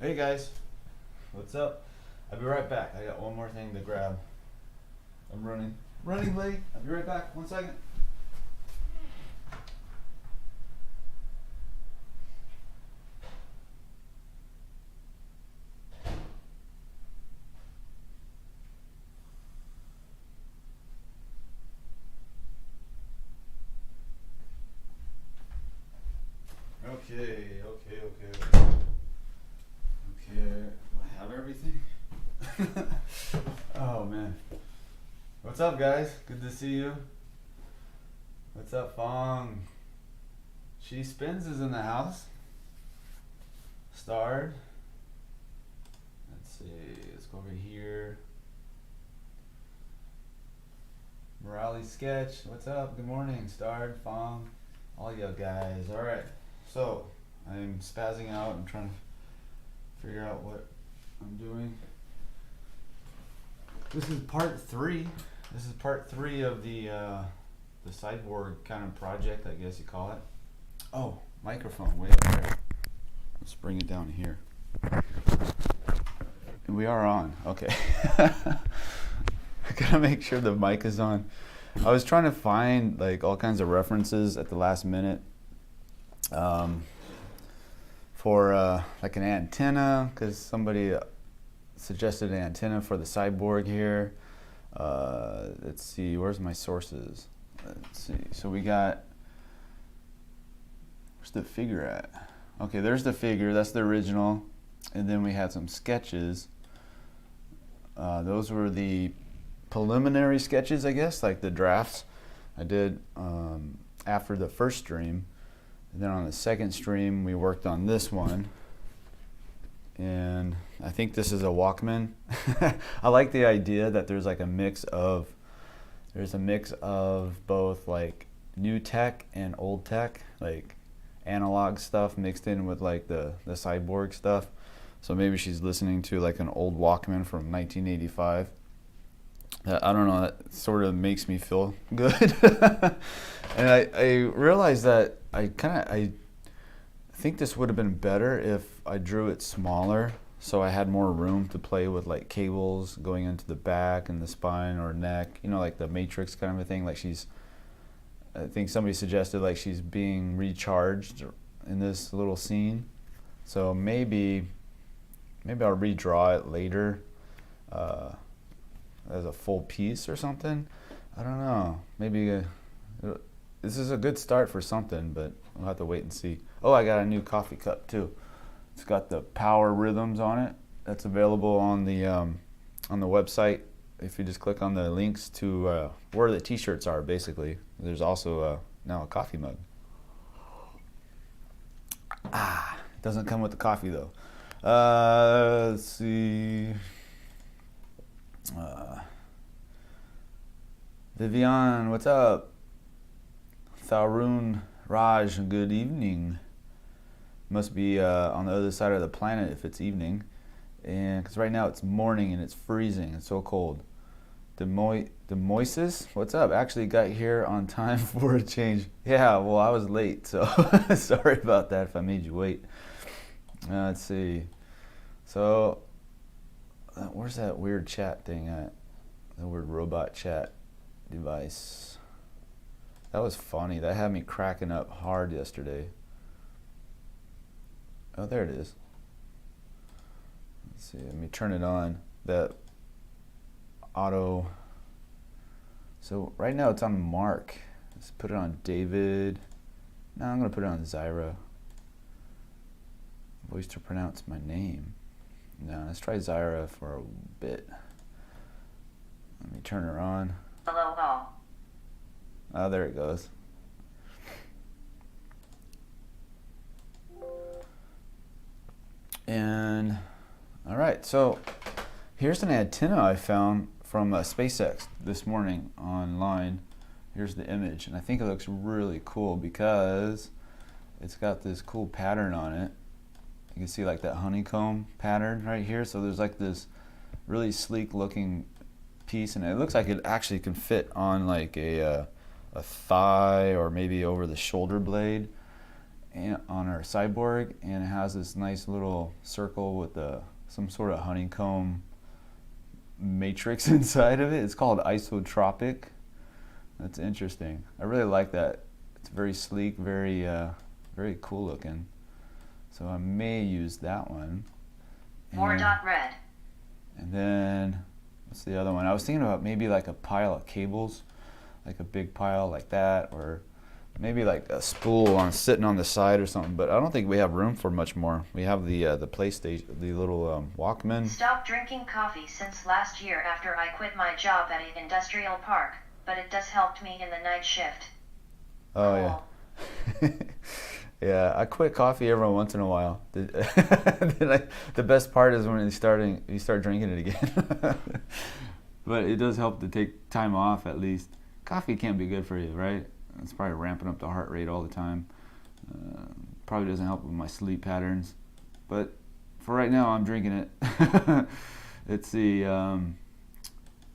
Hey guys, what's up? I'll be right back. I got one more thing to grab. I'm running late. I'll be right back. 1 second. Okay. Do I have everything? Oh man. What's up, guys? Good to see you. What's up, Fong? She Spins is in the house. Starred. Let's see. Let's go over here. Reilly Sketch. What's up? Good morning, Starred, Fong, all you guys. All right. So I'm spazzing out. I'm trying to figure out what I'm doing. This is part three. This is part three of the Cyborg kind of project, I guess you call it. Oh, microphone way up there. Let's bring it down here. And we are on. Okay. I gotta make sure the mic is on. I was trying to find like all kinds of references at the last minute for like an antenna, because somebody suggested an antenna for the Cyborg here. Let's see, where's my sources? Let's see, so we got, where's the figure at? Okay, there's the figure, that's the original. And then we had some sketches. Those were the preliminary sketches, I guess, like the drafts I did after the first stream. And then on the second stream, we worked on this one. And I think this is a Walkman. I like the idea that there's like a mix of both like new tech and old tech, like analog stuff mixed in with like the Cyborg stuff. So maybe she's listening to like an old Walkman from 1985. I don't know, that sort of makes me feel good. And I realized that I think this would have been better if I drew it smaller, so I had more room to play with like cables going into the back and the spine or neck, you know, like the Matrix kind of a thing. Like I think somebody suggested like she's being recharged in this little scene. So maybe I'll redraw it later as a full piece or something. I don't know. Maybe this is a good start for something, but we'll have to wait and see. Oh, I got a new coffee cup too. It's got the power rhythms on it. That's available on the website. If you just click on the links to where the t-shirts are, basically. There's also now a coffee mug. It doesn't come with the coffee though. Let's see. Vivian, what's up? Tharun Raj, good evening. Must be on the other side of the planet if it's evening. And because right now it's morning and it's freezing. It's so cold. Demoises, what's up? Actually got here on time for a change. Yeah, well, I was late, so sorry about that if I made you wait. Let's see. So, where's that weird chat thing at? The weird robot chat device. That was funny. That had me cracking up hard yesterday. Oh, there it is. Let's see. Let me turn it on. That auto. So right now it's on Mark. Let's put it on David. No, I'm going to put it on Zyra. Voice to pronounce my name. No, let's try Zyra for a bit. Let me turn her on. Oh, there it goes. And all right, so here's an antenna I found from SpaceX this morning online. Here's the image, and I think it looks really cool because it's got this cool pattern on it. You can see like that honeycomb pattern right here. So there's like this really sleek looking piece, and it looks like it actually can fit on like a thigh or maybe over the shoulder blade. on our Cyborg, and it has this nice little circle with some sort of honeycomb matrix inside of it. It's called isotropic. That's interesting. I really like that. It's very sleek, very very cool looking. So I may use that one. More dot red. And then what's the other one? I was thinking about maybe like a pile of cables, like a big pile like that, or maybe like a spool sitting on the side or something. But I don't think we have room for much more. We have the PlayStation, the little Walkman. Stopped drinking coffee since last year after I quit my job at an industrial park, but it does help me in the night shift. Oh cool. Yeah. Yeah, I quit coffee every once in a while. The best part is when you start drinking it again. But it does help to take time off at least. Coffee can't be good for you, right? It's probably ramping up the heart rate all the time. Probably doesn't help with my sleep patterns. But for right now, I'm drinking it. Let's see.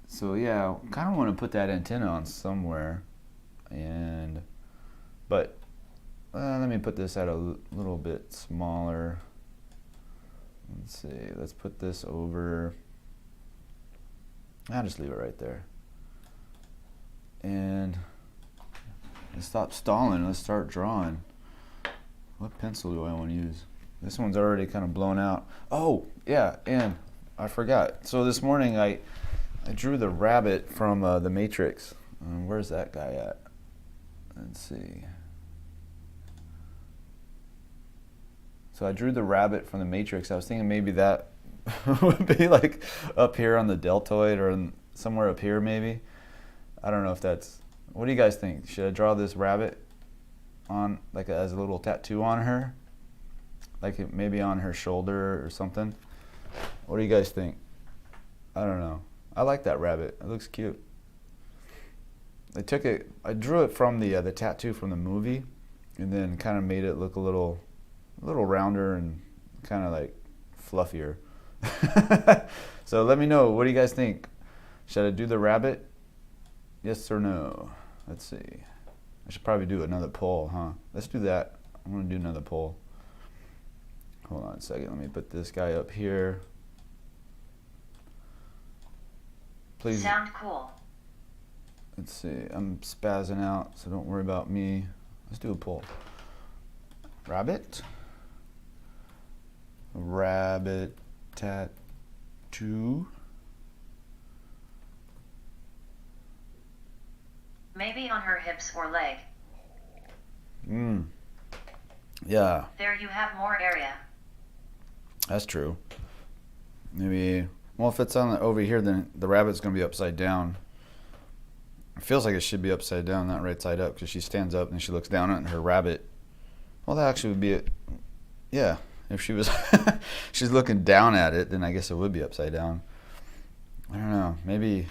So yeah, I kind of want to put that antenna on somewhere, but let me put this at a little bit smaller. Let's see. Let's put this over. I'll just leave it right there. And let's stop stalling. Let's start drawing. What pencil do I want to use? This one's already kind of blown out. Oh, yeah, and I forgot. So this morning I drew the rabbit from the Matrix. Where's that guy at? Let's see. So I drew the rabbit from the Matrix. I was thinking maybe that would be like up here on the deltoid or somewhere up here maybe. I don't know if that's... What do you guys think? Should I draw this rabbit on like as a little tattoo on her? Like maybe on her shoulder or something? What do you guys think? I don't know. I like that rabbit. It looks cute. I drew it from the tattoo from the movie, and then kind of made it look a little rounder and kind of like fluffier. So let me know, what do you guys think? Should I do the rabbit? Yes or no? Let's see. I should probably do another poll, huh? Let's do that. I want to do another poll. Hold on a second. Let me put this guy up here. Please. Sound cool. Let's see. I'm spazzing out, so don't worry about me. Let's do a poll. Rabbit. Rabbit tattoo. Maybe on her hips or leg. Yeah. There you have more area. That's true. Maybe, well, if it's on over here, then the rabbit's going to be upside down. It feels like it should be upside down, not right side up, because she stands up and she looks down at her rabbit. Well, that actually would be it. Yeah, if she was, she's looking down at it, then I guess it would be upside down. I don't know. Maybe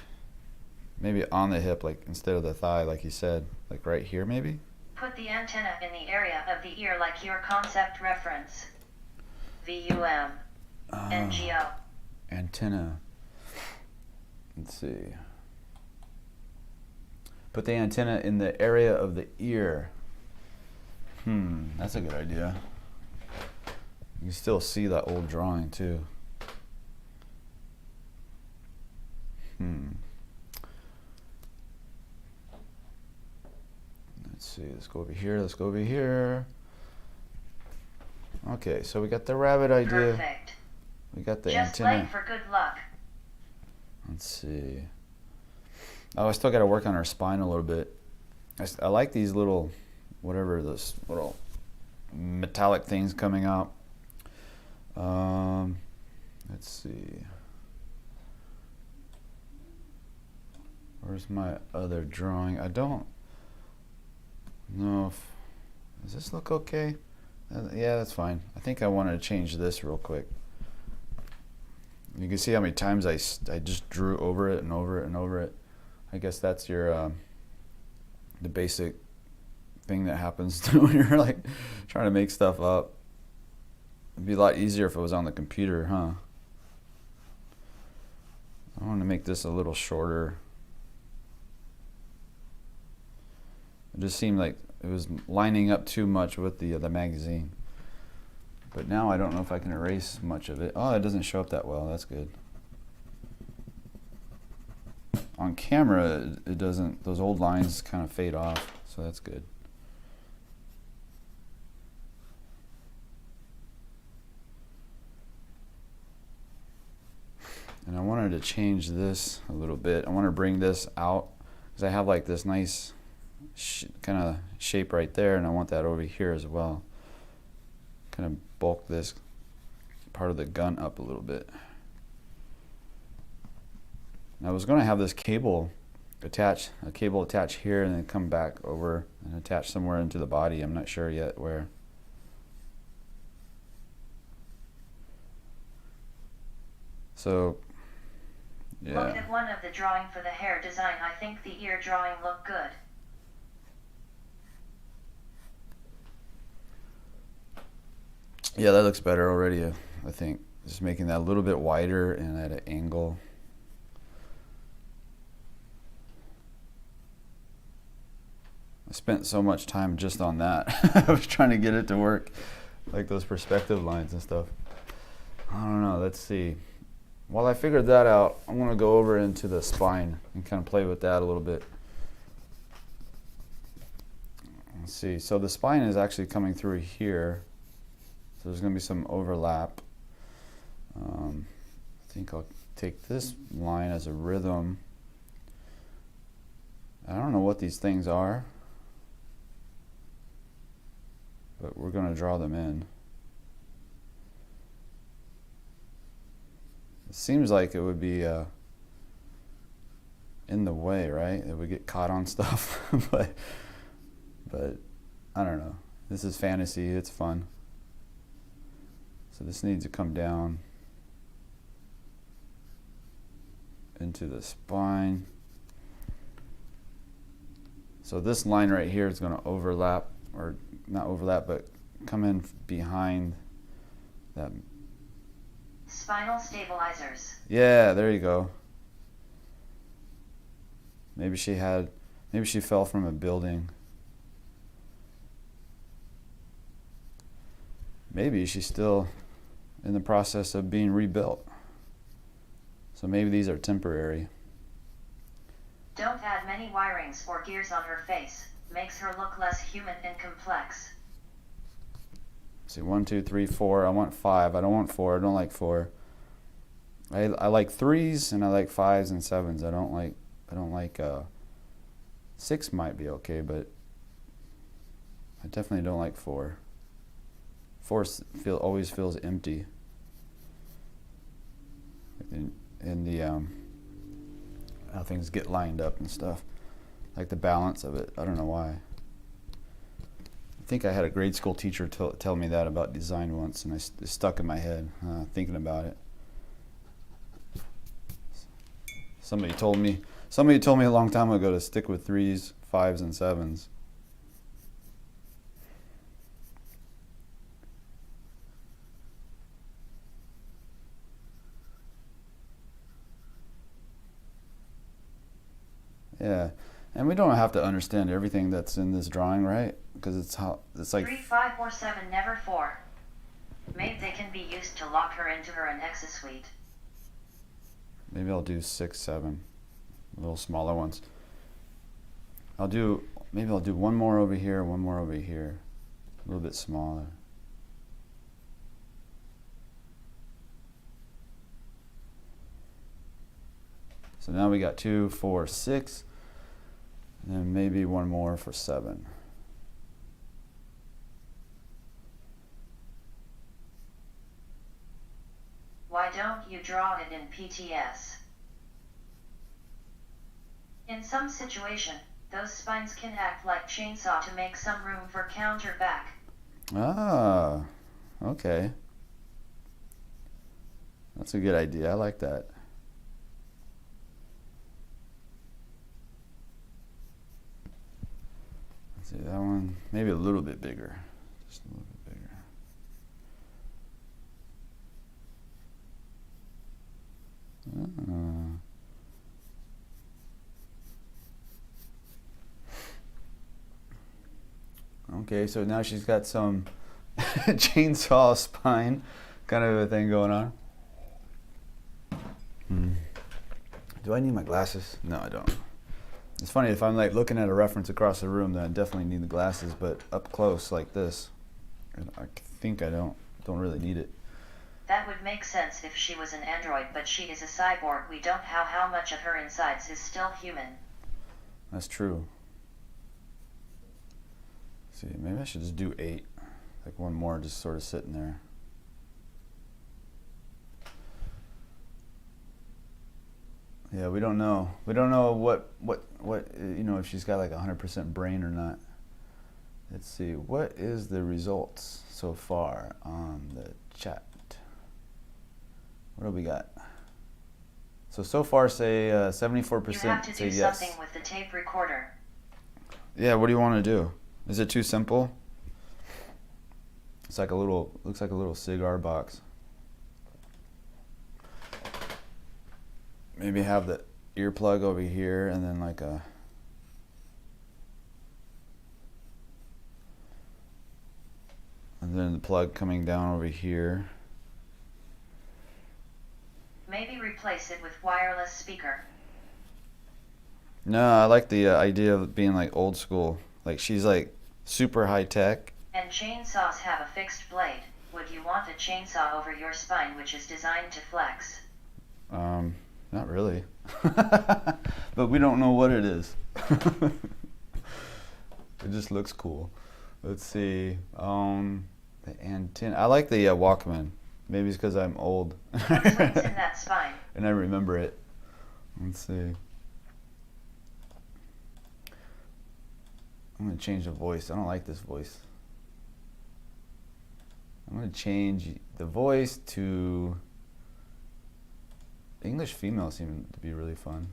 on the hip, like instead of the thigh, like you said, like right here, maybe. Put the antenna in the area of the ear, like your concept reference. VUM. NGO. Antenna. Let's see. Put the antenna in the area of the ear. That's a good idea. You can still see that old drawing too. Let's see, let's go over here, let's go over here. Okay, so we got the rabbit idea. Perfect. We got the Just antenna. leg for good luck. Let's see. Oh, I still got to work on her spine a little bit. I like these little, whatever, those little metallic things coming out. Let's see. Where's my other drawing? I don't know if... Does this look okay? Yeah, that's fine. I think I wanted to change this real quick. You can see how many times I just drew over it and over it and over it. I guess that's your the basic thing that happens when you're like trying to make stuff up. It'd be a lot easier if it was on the computer, huh? I want to make this a little shorter. It just seemed like was lining up too much with the magazine. But now I don't know if I can erase much of it. Oh, it doesn't show up that well. That's good. On camera, it doesn't. Those old lines kind of fade off, so that's good. And I wanted to change this a little bit. I want to bring this out because I have like this nice kind of shape right there, and I want that over here as well. Kind of bulk this part of the gun up a little bit. And I was going to have this cable attached here and then come back over and attach somewhere into the body. I'm not sure yet where. So, yeah. Look at one of the drawing for the hair design. I think the ear drawing looked good. Yeah, that looks better already, I think. Just making that a little bit wider and at an angle. I spent so much time just on that. I was trying to get it to work, like those perspective lines and stuff. I don't know, let's see. While I figured that out, I'm going to go over into the spine and kind of play with that a little bit. Let's see, so the spine is actually coming through here. So there's going to be some overlap. I think I'll take this line as a rhythm. I don't know what these things are, but we're going to draw them in. It seems like it would be in the way, right? It would get caught on stuff, but I don't know. This is fantasy, it's fun. So this needs to come down into the spine. So this line right here is going to overlap, or not overlap, but come in behind that. Spinal stabilizers. Yeah, there you go. Maybe she fell from a building. Maybe she's still in the process of being rebuilt. So maybe these are temporary. Don't add many wirings or gears on her face. Makes her look less human and complex. See, 1, 2, 3, 4. I want 5. I don't want 4. I don't like 4. I like 3s and I like 5s and 7s. I don't like 6 might be okay, but I definitely don't like 4. 4 always feels empty. In the how things get lined up and stuff, like the balance of it. I don't know why. I think I had a grade school teacher tell me that about design once, and it stuck in my head thinking about it. Somebody told me a long time ago to stick with 3s, 5s, and 7s. Yeah, and we don't have to understand everything that's in this drawing, right? Because it's like 3, 5, or 7, never 4. Maybe they can be used to lock her into her Alexa suite. Maybe I'll do 6, 7, little smaller ones. Maybe I'll do one more over here, one more over here, a little bit smaller. So now we got 2, 4, 6, and then maybe one more for 7. Why don't you draw it in PTS? In some situation, those spines can act like chainsaw to make some room for counter back. Ah, okay. That's a good idea. I like that. Let's see, that one, maybe a little bit bigger. Just a little bit bigger. Ah. Okay, so now she's got some chainsaw spine kind of a thing going on. Do I need my glasses? No, I don't. It's funny, if I'm like looking at a reference across the room, then I definitely need the glasses, but up close like this, I think I don't really need it. That would make sense if she was an android, but she is a cyborg. We don't know how much of her insides is still human. That's true. Let's see, maybe I should just do 8. Like one more just sort of sitting there. Yeah, we don't know. We don't know what if she's got like 100% brain or not. Let's see, what is the results so far on the chat? What do we got? So far, say 74% You have to say do yes. something with the tape recorder. Yeah, what do you want to do? Is it too simple? It's like looks like a little cigar box. Maybe have the earplug over here and then like a... And then the plug coming down over here. Maybe replace it with wireless speaker. No, I like the idea of being like old school. Like she's like super high tech. And chainsaws have a fixed blade. Would you want a chainsaw over your spine, which is designed to flex? Not really. But we don't know what it is. It just looks cool. Let's see. The antenna. I like the Walkman. Maybe it's because I'm old. What's in that spine? And I remember it. Let's see. I'm going to change the voice. I don't like this voice. I'm going to change the voice to... English female seemed to be really fun.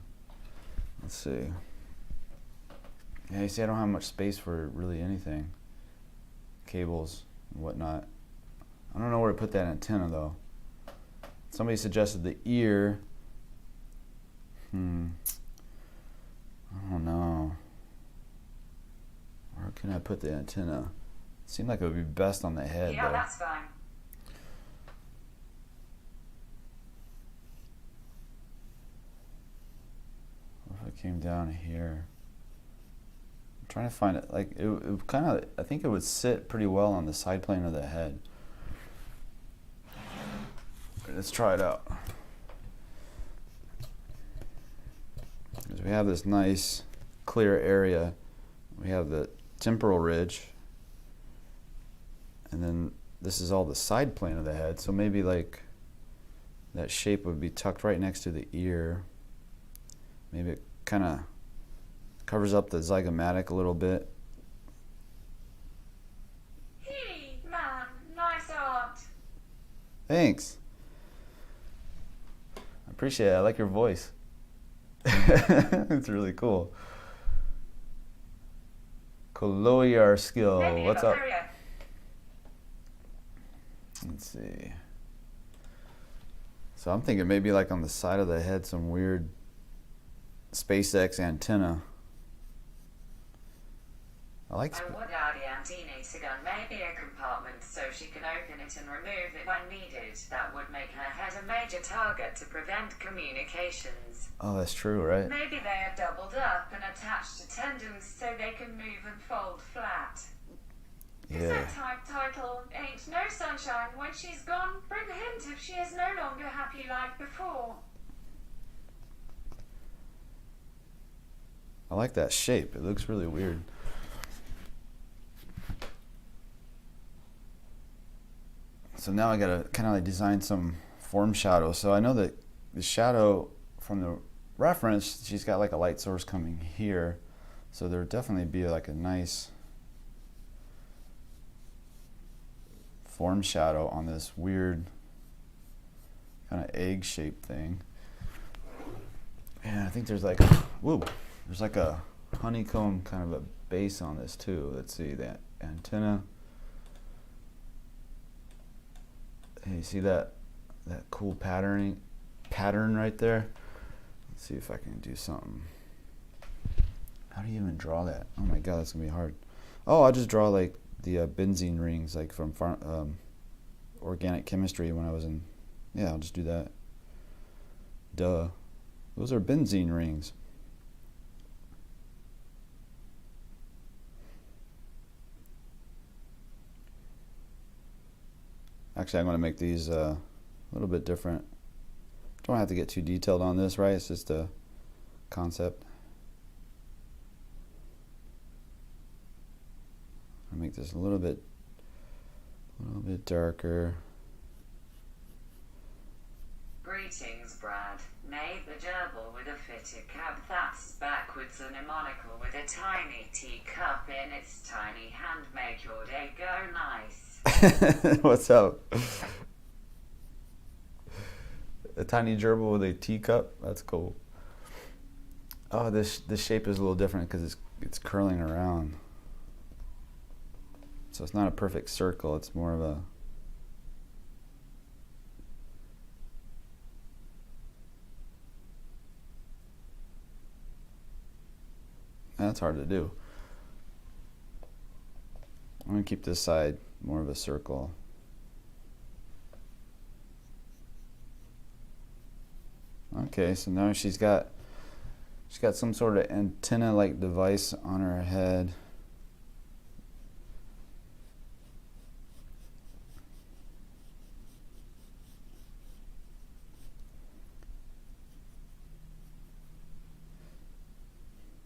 Let's see. Yeah, you see I don't have much space for really anything. Cables and whatnot. I don't know where to put that antenna though. Somebody suggested the ear. I don't know. Where can I put the antenna? It seemed like it would be best on the head Yeah, though. that's fine. What if I came down here? I'm trying to find it. Like it kind of. I think it would sit pretty well on the side plane of the head. Let's try it out. Because we have this nice clear area. We have the temporal ridge. And then this is all the side plane of the head. So maybe like that shape would be tucked right next to the ear. Maybe it kind of covers up the zygomatic a little bit. Hey, man, nice art. Thanks. I appreciate it. I like your voice. It's really cool. Colloyar skill. Maybe What's a up? barrier. Let's see. So I'm thinking maybe like on the side of the head, some weird SpaceX antenna. I like. I would add the antenna to gun maybe a compartment so she can open it and remove it when needed. That would make her head a major target to prevent communications. Oh, that's true, right? Maybe they are doubled up and attached to tendons so they can move and fold flat. Is Yeah. that type title Ain't No Sunshine When She's Gone? Bring a hint if she is no longer happy like before. I like that shape. It looks really weird. So now I gotta kind of like design some form shadow. So I know that the shadow from the reference, she's got like a light source coming here. So there would definitely be like a nice form shadow on this weird kind of egg-shaped thing. And I think there's like, whoa, there's like a honeycomb kind of a base on this too. Let's see that antenna. Hey, you see that cool pattern right there? Let's see if I can do something. How do you even draw that? Oh my god, that's gonna be hard. Oh, I'll just draw like the benzene rings, like from organic chemistry when I was in. Yeah, I'll just do that. Duh. Those are benzene rings. Actually, I'm going to make these a little bit different. Don't have to get too detailed on this, right? It's just a concept. I'll make this a little bit darker. Greetings, Brad. Made the gerbil with a fitted cap that's backwards and a monocle with a tiny teacup in its tiny hand. Make your day go nice. What's up? A tiny gerbil with a teacup? That's cool. Oh, this shape is a little different because it's curling around. So it's not a perfect circle, it's more of a... That's hard to do. I'm going to keep this side more of a circle. Okay, so now she's got some sort of antenna-like device on her head.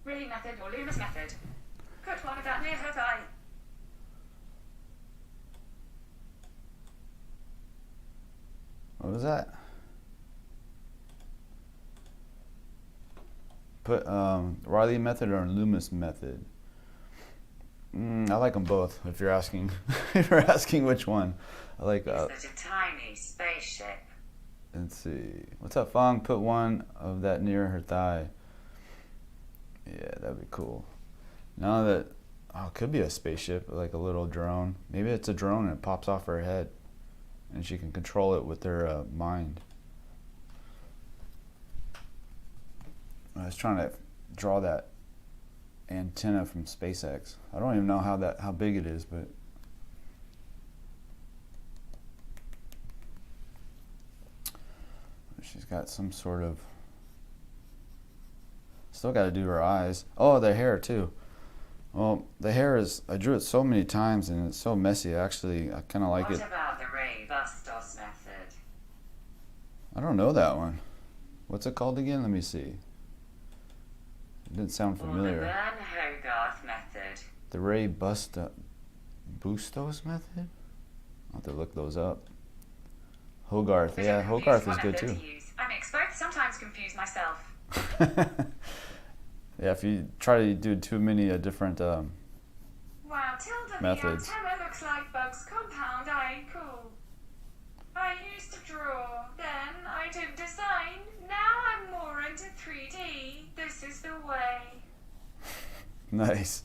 Reilly Method or Loomis Method. Put one of that near her thigh. What was that? Put Reilly Method or Loomis Method. I like them both. If you're asking, if you're asking which one, I like. It's a tiny spaceship. Let's see. What's up, Fong? Put one of that near her thigh. Yeah, that'd be cool. Now that it could be a spaceship, like a little drone. Maybe it's a drone and it pops off her head, and she can control it with her mind. I was trying to draw that antenna from SpaceX. I don't even know how big it is, but she's got some sort of... Still got to do her eyes. Oh, the hair too. Well, the hair is... I drew it so many times and it's so messy. Actually, I kind of like it. What about the Ray Bustos method? I don't know that one. What's it called again? Let me see. It didn't sound familiar. Or the Vern Hogarth method. The Ray Bustos method? I'll have to look those up. Hogarth. Yeah, Hogarth is good too. I'm both sometimes confuse myself. Yeah, if you try to do too many different Wow, Tilda, methods. The antenna looks like Bugs compound. Cool. I used to draw, then I did design. Now I'm more into 3D. This is the way. Nice.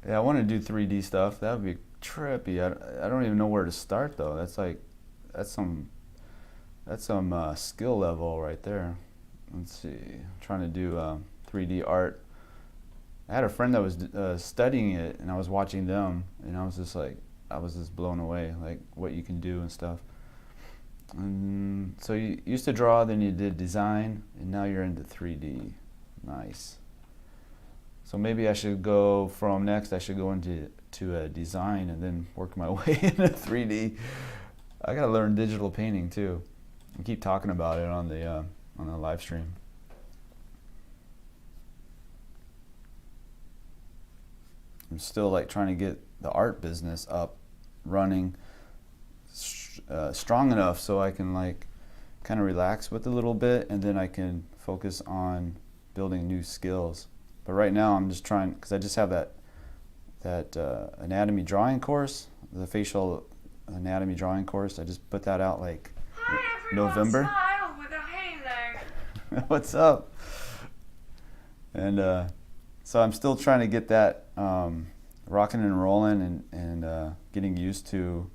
Yeah, I want to do 3D stuff. That would be trippy. I don't even know where to start though. That's some skill level right there. Let's see. I'm trying to do 3D art. I had a friend that was studying it, and I was watching them, and I was just blown away, like what you can do and stuff. And so you used to draw, then you did design, and now you're into 3D. Nice. So maybe I should go into design and then work my way into 3D. I gotta learn digital painting too. I keep talking about it on the live stream. I'm still like trying to get the art business up, running, strong enough so I can like kind of relax with it a little bit, and then I can focus on building new skills. But right now I'm just trying, because I just have that anatomy drawing course, the facial anatomy drawing course. I just put that out like November. Smile with a halo. What's up? And so I'm still trying to get that rocking and rolling, and getting used to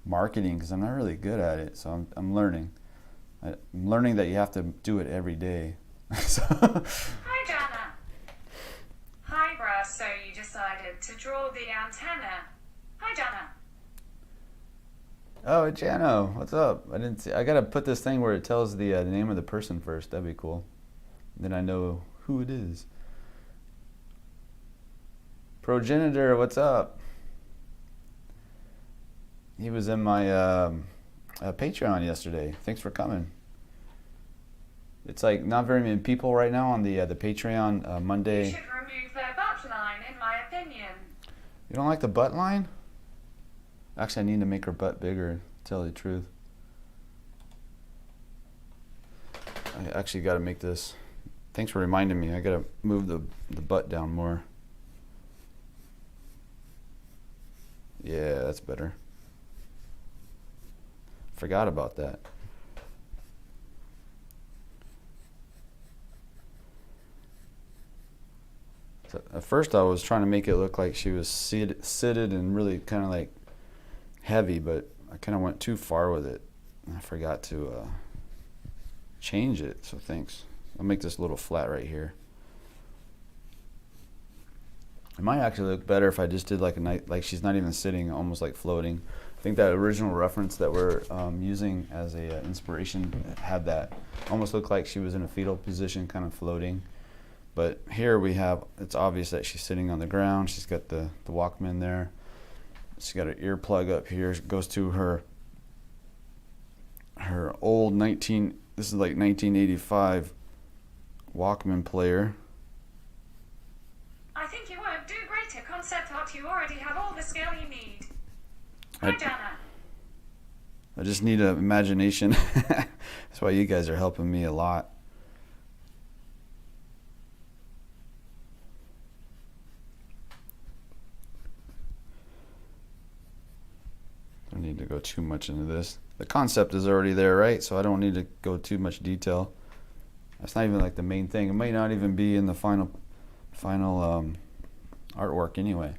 marketing, because I'm not really good at it. So I'm learning. I'm learning that you have to do it every day. Hi, Jana. Hi, Brad. So you decided to draw the antenna. Hi, Jana. Oh, Jano, what's up? I didn't see. I gotta put this thing where it tells the name of the person first. That'd be cool. Then I know who it is. Progenitor, what's up? He was in my Patreon yesterday. Thanks for coming. It's like not very many people right now on the Patreon Monday. You should remove their butt line, in my opinion. You don't like the butt line? Actually, I need to make her butt bigger, to tell you the truth. I actually got to make this. Thanks for reminding me. I got to move the butt down more. Yeah, that's better. Forgot about that. So at first I was trying to make it look like she was seated and really kind of like heavy, but I kind of went too far with it. I forgot to change it, so thanks. I'll make this a little flat right here. It might actually look better if I just did like a night, like she's not even sitting, almost like floating. I think that original reference that we're using as a inspiration had that. Almost looked like she was in a fetal position, kind of floating. But here we have, it's obvious that she's sitting on the ground. She's got the Walkman there. She's got an earplug up here. It goes to her old this is like 1985 Walkman player. I think you won't do greater concept art. You already have all the skill you need. Hi, Jana. I just need an imagination. That's why you guys are helping me a lot. Don't need to go too much into this. The concept is already there, right? So I don't need to go too much detail. That's not even like the main thing. It might not even be in the final artwork anyway.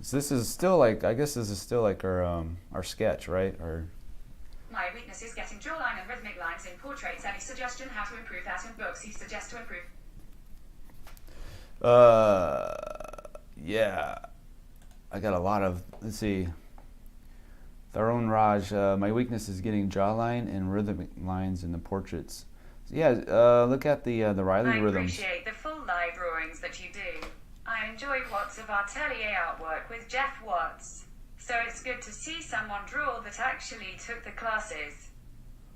So this is still like, I guess this is still like our sketch, right? My weakness is getting jawline and rhythmic lines in portraits. Any suggestion how to improve that in books? He suggests to improve. Yeah. I got a lot of, let's see. Tharun Raj, my weakness is getting jawline and rhythmic lines in the portraits. So yeah, look at the Reilly rhythms. I appreciate the full live drawings that you do. I enjoy lots of atelier artwork with Jeff Watts. So it's good to see someone draw that actually took the classes.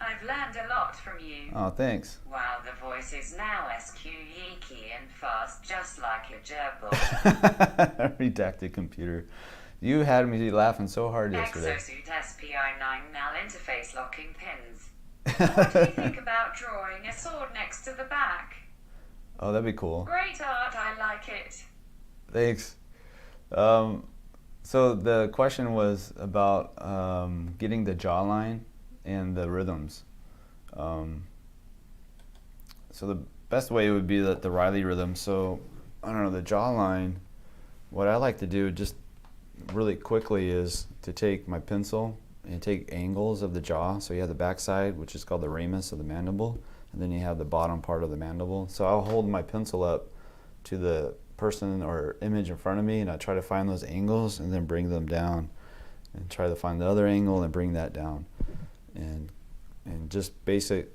I've learned a lot from you. Oh, thanks. Wow, the voice is now squeaky and fast, just like a gerbil. Redacted computer. You had me laughing so hard yesterday. Exosuit SPI9 now interface locking pins. What do you think about drawing a sword next to the back? Oh, that'd be cool. Great art, I like it. Thanks. So the question was about getting the jawline and the rhythms. So the best way would be the Reilly rhythm. So I don't know, the jawline, what I like to do just really quickly is to take my pencil and take angles of the jaw. So you have the backside, which is called the ramus of the mandible, and then you have the bottom part of the mandible. So I'll hold my pencil up to the person or image in front of me, and I try to find those angles and then bring them down, and try to find the other angle and bring that down, and just basic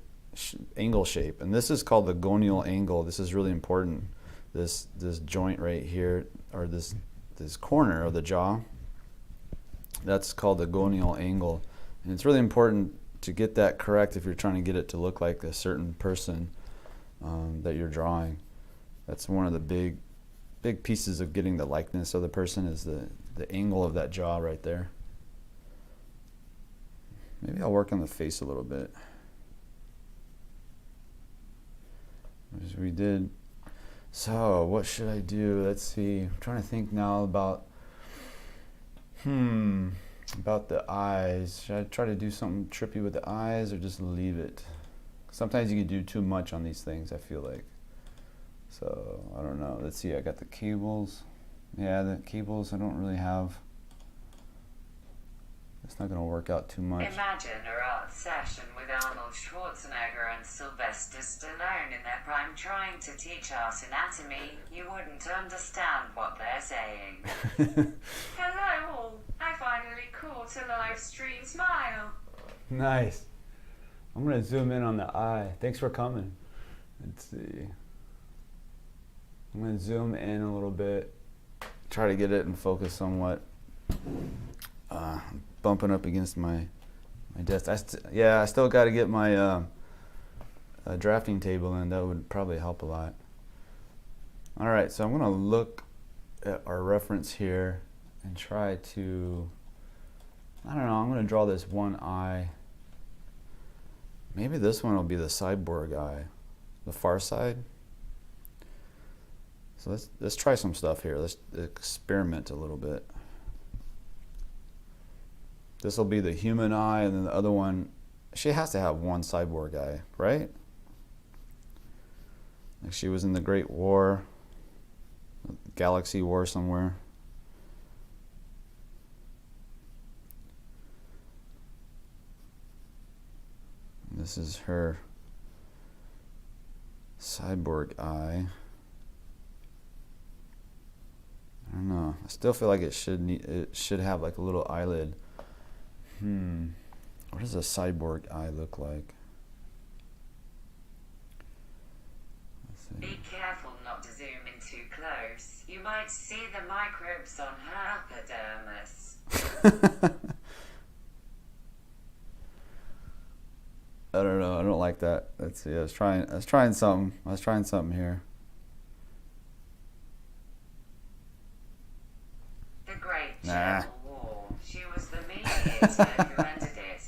angle shape. And this is called the Gonial Angle. This is really important. This joint right here, or this corner of the jaw, that's called the Gonial Angle, and it's really important to get that correct if you're trying to get it to look like a certain person that you're drawing. That's one of the big pieces of getting the likeness of the person, is the angle of that jaw right there. Maybe I'll work on the face a little bit, as we did. So what should I do? Let's see. I'm trying to think now about the eyes. Should I try to do something trippy with the eyes or just leave it? Sometimes you can do too much on these things, I feel like. So I don't know. Let's see. I got the cables. Yeah, the cables I don't really have. It's not going to work out too much. Imagine a art session with Arnold Schwarzenegger and Sylvester Stallone in their prime trying to teach us anatomy. You wouldn't understand what they're saying, hello all, I finally caught a live stream smile. Nice. I'm gonna zoom in on the eye. Thanks for coming. Let's see. I'm gonna zoom in a little bit. Try to get it in focus somewhat. Bumping up against my desk. I still got to get my drafting table in. That would probably help a lot. All right, so I'm gonna look at our reference here and try to, I don't know, I'm gonna draw this one eye. Maybe this one will be the cyborg eye, the far side. So let's try some stuff here. Let's experiment a little bit. This will be the human eye, and then the other one, she has to have one cyborg eye, right? Like she was in the Great War, Galaxy War somewhere. This is her cyborg eye. I don't know. I still feel like it should have like a little eyelid. What does a cyborg eye look like? Let's see. Be careful not to zoom in too close. You might see the microbes on her epidermis. I don't know. I don't like that. Let's see. I was trying something here. The Great Nah. Civil War. She was the mediator who ended it.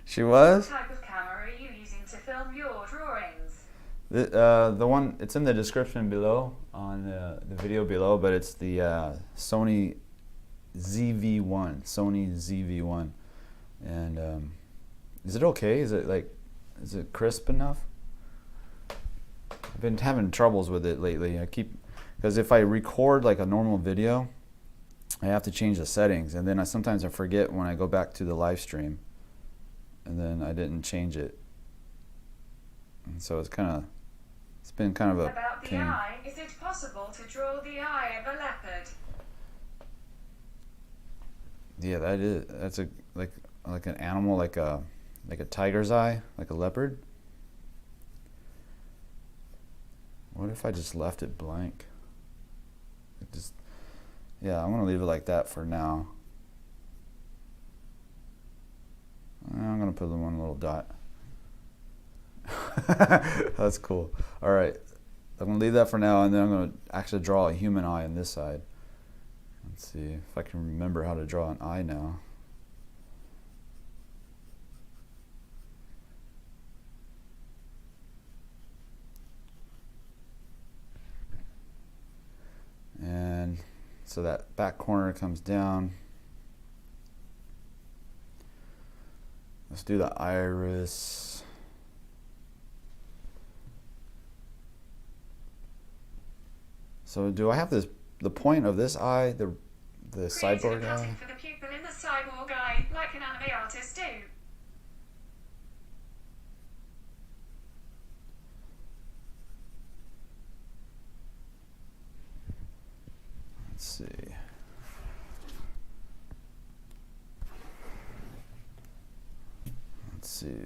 She was? What type of camera are you using to film your drawings? The one, it's in the description below, on the video below, but it's the Sony ZV-1. And is it okay? Is it crisp enough? I've been having troubles with it lately. Because if I record like a normal video, I have to change the settings, and then sometimes I forget when I go back to the live stream, and then I didn't change it. And so it's been kind of a About the pain. eye, is it possible to draw the eye of a leopard? Yeah, that's like an animal, like a tiger's eye, like a leopard. What if I just left it blank? Yeah, I'm gonna leave it like that for now. I'm gonna put one little dot. That's cool. All right, I'm gonna leave that for now, and then I'm gonna actually draw a human eye on this side. Let's see if I can remember how to draw an eye now. And so that back corner comes down. Let's do the iris. So do I have the point of this eye, the cyborg eye? Created a pattern for the pupil in the cyborg eye, like an anime artist do. Let's see.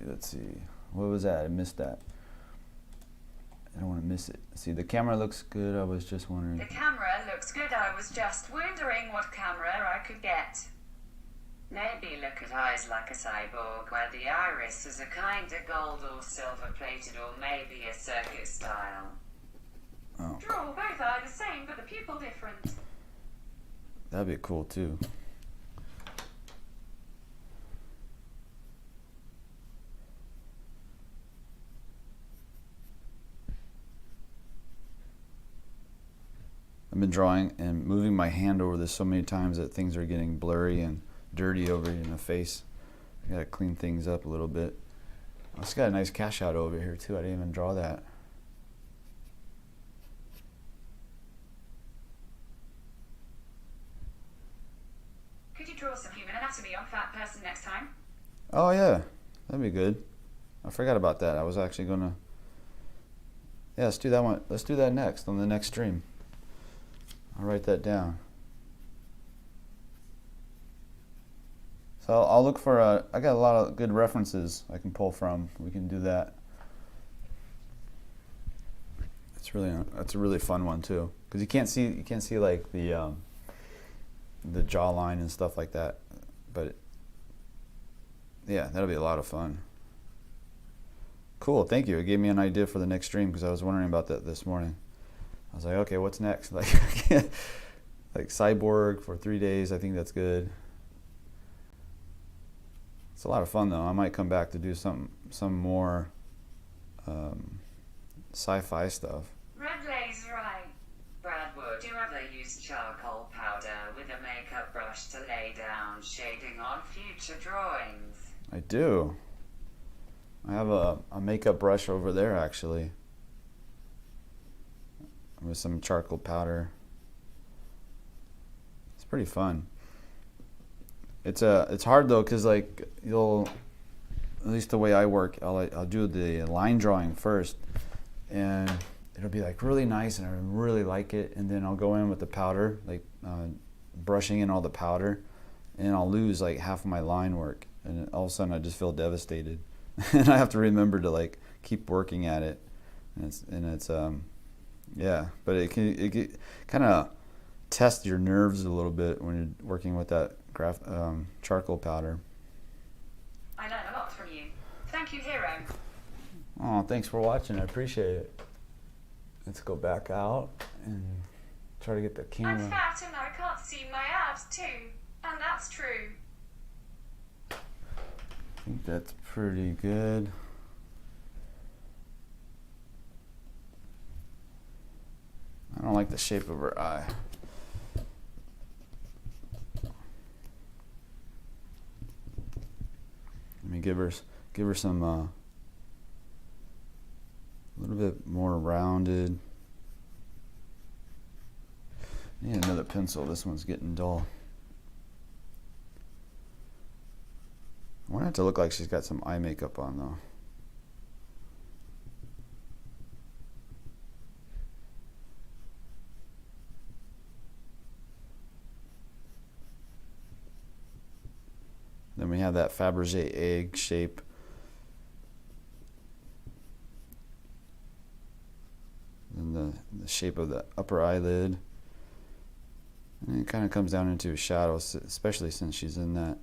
Let's see. What was that? I missed that. I don't want to miss it. See, the camera looks good. I was just wondering. The camera looks good. I was just wondering what camera I could get. Maybe look at eyes like a cyborg, where the iris is a kind of gold or silver plated, or maybe a circuit style. Oh, Draw both eye the same, but the pupil different. that'd be cool too. I've been drawing and moving my hand over this so many times that things are getting blurry and dirty over in the face. I gotta clean things up a little bit. I also got a nice cash out over here too. I didn't even draw that. Could you draw some human anatomy on fat person next time? Oh yeah, that'd be good. I forgot about that. I was actually gonna. Yeah, let's do that one. Let's do that next on the next stream. I'll write that down. So I'll look for I got a lot of good references I can pull from. We can do that. That's a really fun one too, because you can't see like the jawline and stuff like that. But yeah, that'll be a lot of fun. Cool, thank you. It gave me an idea for the next stream because I was wondering about that this morning. I was like, okay, what's next? Like, like Cyborg for 3 days. I think that's good. It's a lot of fun though. I might come back to do some more sci-fi stuff. Reilly's right. Bradwynn, do you ever use charcoal powder with a makeup brush to lay down shading on future drawings? I do. I have a makeup brush over there actually, with some charcoal powder. It's pretty fun. It's hard though, cause like at least the way I work, I'll do the line drawing first, and it'll be like really nice, and I really like it, and then I'll go in with the powder, like brushing in all the powder, and I'll lose like half of my line work, and all of a sudden I just feel devastated, and I have to remember to like keep working at it, and it's yeah, but it kind of test your nerves a little bit when you're working with that charcoal powder. I learned a lot from you. Thank you, hero. Oh, thanks for watching. I appreciate it. Let's go back out and try to get the camera. I'm fat and I can't see my abs too, and that's true. I think that's pretty good. I don't like the shape of her eye. Let me give her some a little bit more rounded. I need another pencil. This one's getting dull. I want it to look like she's got some eye makeup on though. Then we have that Fabergé egg shape. And the shape of the upper eyelid. And it kind of comes down into a shadow, especially since she's in that.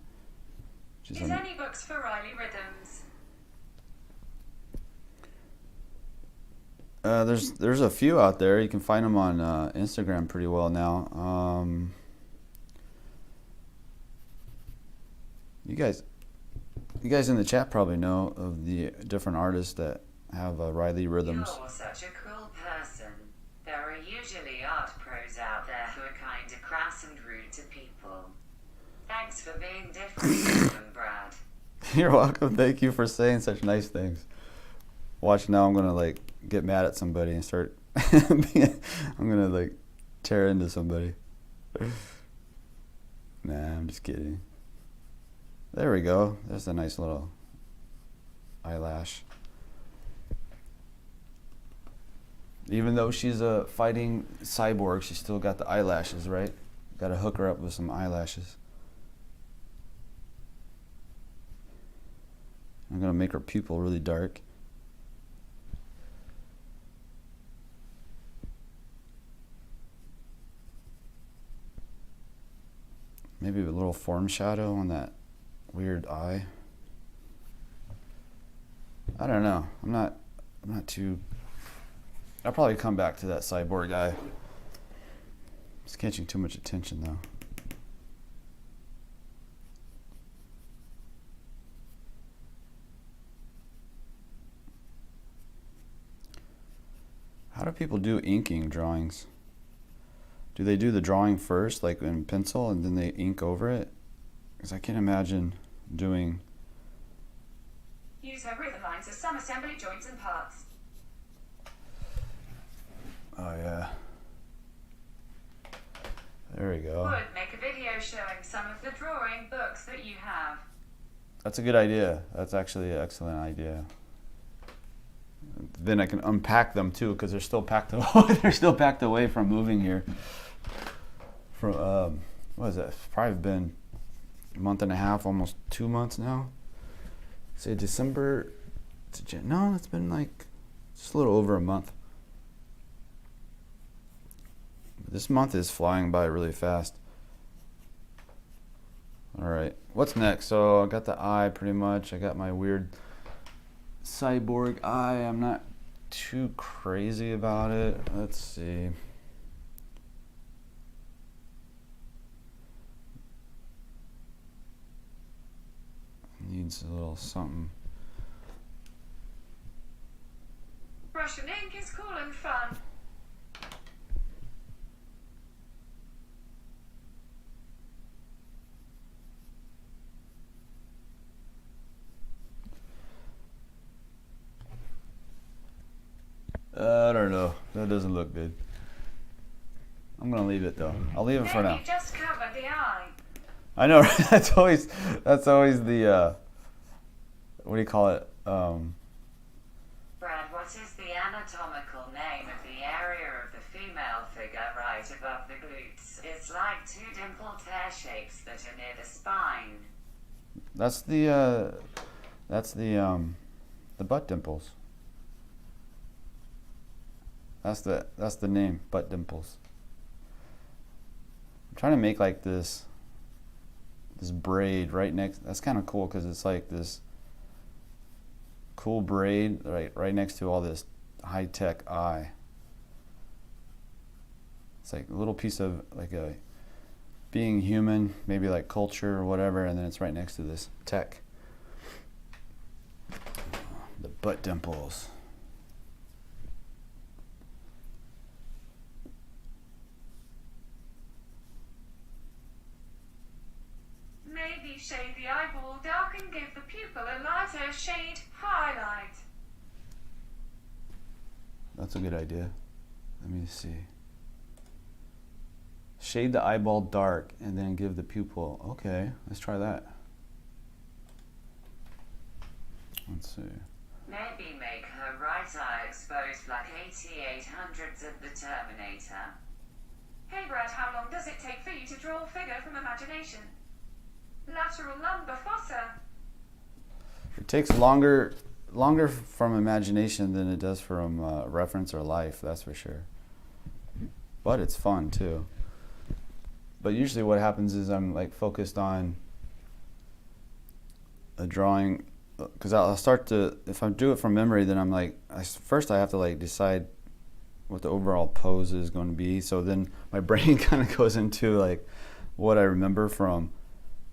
Is any books for Reilly Rhythms? There's a few out there. You can find them on Instagram pretty well now. You guys in the chat probably know of the different artists that have Reilly Rhythms. You're such a cool person. There are usually art pros out there who are kind of crass and rude to people. Thanks for being different from Brad. You're welcome. Thank you for saying such nice things. Watch now, I'm gonna like get mad at somebody and start. I'm gonna like tear into somebody. Nah, I'm just kidding. There we go. There's a nice little eyelash. Even though she's a fighting cyborg, she's still got the eyelashes, right? Got to hook her up with some eyelashes. I'm gonna make her pupil really dark. Maybe a little form shadow on that weird eye. I don't know. I'm not too. I'll probably come back to that cyborg eye. It's catching too much attention though. How do people do inking drawings? Do they do the drawing first, like in pencil, and then they ink over it? Because I can't imagine doing... Use her rhythm lines as some assembly joints and parts. Oh yeah. There we go. Would make a video showing some of the drawing books that you have. That's a good idea. That's actually an excellent idea. Then I can unpack them too, because they're still packed away. They're still packed away from moving here. from what is that? It's probably been a month and a half, almost 2 months now. Say December to no, it's been like just a little over a month. This month is flying by really fast. All right, what's next? So I got the eye pretty much. I got my weird cyborg eye. I'm not too crazy about it. Let's see. Needs a little something. Russian ink is cool and fun. I don't know. That doesn't look good. I'm gonna leave it though. I'll leave it for now. Maybe just cover the eye. I know. Right? That's always the what do you call it? Brad, what is the anatomical name of the area of the female figure right above the glutes? It's like two dimpled hair shapes that are near the spine. That's the butt dimples. That's the name, butt dimples. I'm trying to make like this braid right next. That's kind of cool because it's like this cool braid right next to all this high-tech eye. It's like a little piece of like a being human, maybe like culture or whatever, and then it's right next to this tech. The butt dimples. Maybe shade the eyeball dark and give the pupil a lighter shade highlight. That's a good idea. Let me see. Shade the eyeball dark and then give the pupil. Okay, let's try that. Let's see. Maybe make her right eye exposed like 8800s of the Terminator. Hey Brad, how long does it take for you to draw a figure from imagination? Lateral lumbar fossa. It takes longer from imagination than it does from reference or life, that's for sure. But it's fun too. But usually what happens is I'm like focused on a drawing, because I'll start to, if I do it from memory, then I'm like, first I have to like decide what the overall pose is going to be. So then my brain kind of goes into like what I remember from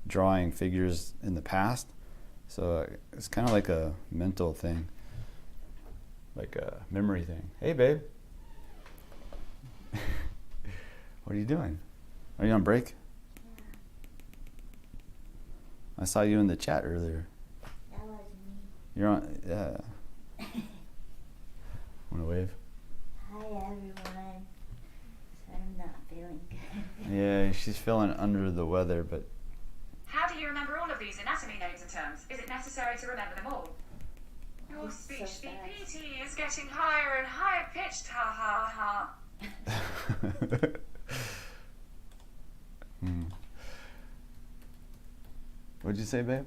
drawing figures in the past. So it's kind of like a mental thing, like a memory thing. Hey babe. What are you doing? Are you on break? Yeah, I saw you in the chat earlier. that was me. You're on, yeah. Want to wave? Hi everyone. So I'm not feeling good. Yeah, she's feeling under the weather, but How do you remember all of these anatomy names and terms? Is it necessary to remember them all? Your It's so speech fast. BPT is getting higher and higher pitched, ha ha ha. What'd you say, babe?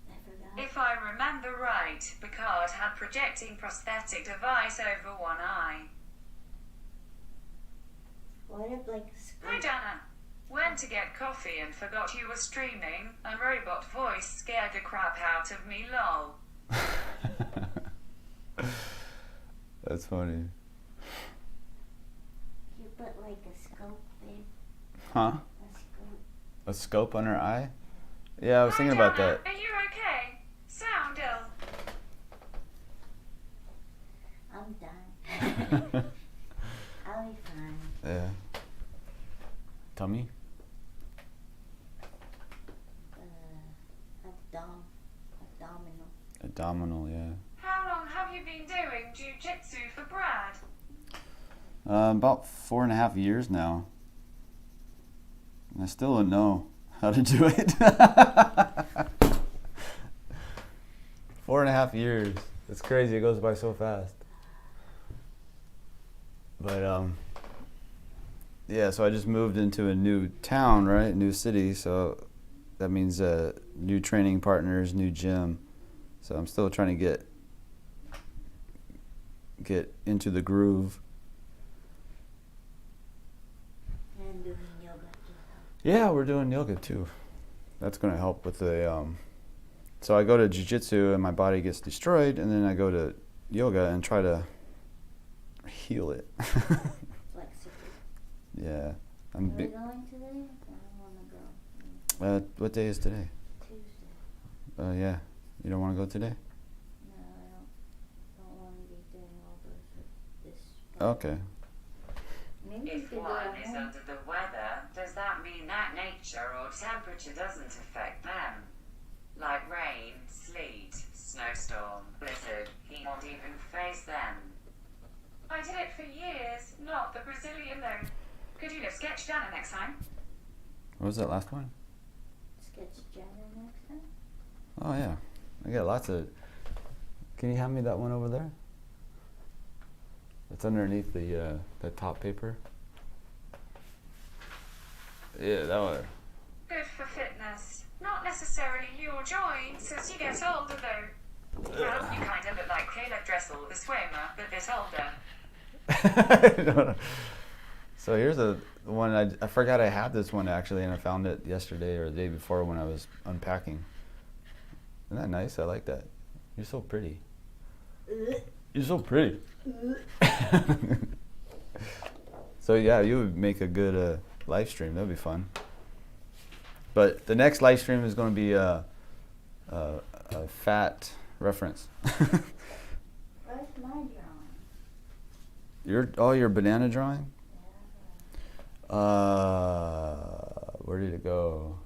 I forgot. If I remember right, Picard had projecting prosthetic device over one eye. What if like Hi Dana. Went to get coffee and forgot you were streaming, and robot voice scared the crap out of me, lol. That's funny. you put like a scope, babe? Huh? A scope. A scope on her eye? Yeah, I was Hi, thinking about Dana. that. Are you okay? Sound ill. I'm done. I'll be fine. Yeah. Tummy? Abdominal. Abdominal, yeah. How long have you been doing jiu-jitsu for Brad? About 4.5 years now. And I still don't know how to do it. 4.5 years. It's crazy. It goes by so fast. But Yeah, so I just moved into a new town, right? New city, so that means new training partners, new gym. So I'm still trying to get into the groove. And doing yoga too. Yeah, we're doing yoga too. That's going to help with the so I go to jiu-jitsu and my body gets destroyed, and then I go to yoga and try to heal it. Flexible. Yeah. Are we going today? I don't want to go. What day is today? Tuesday. Yeah. You don't want to go today? No, I don't want to be doing all this. Okay. Maybe we If could go one at is home. under the weather, does that mean that nature or temperature doesn't affect them? Like rain, sleet, snowstorm, blizzard, he won't even face them. I did it for years, not the Brazilian though. Could you have sketched Jana next time? What was that last one? Sketch Jenna next time? Oh, yeah. I got lots of... Can you hand me that one over there? It's underneath the top paper. Yeah, that one. Good for fitness. Not necessarily your joints as you get older though. Well, you kinda look like Caleb Dressel, the swimmer, but this older. So here's the one, I forgot I had this one actually, and I found it yesterday or the day before when I was unpacking. Isn't that nice? I like that. You're so pretty. You're so pretty. So yeah, you would make a good live stream. That'd be fun. But the next live stream is going to be a fat reference. Where's my drawing? Your banana drawing? Yeah. Where did it go?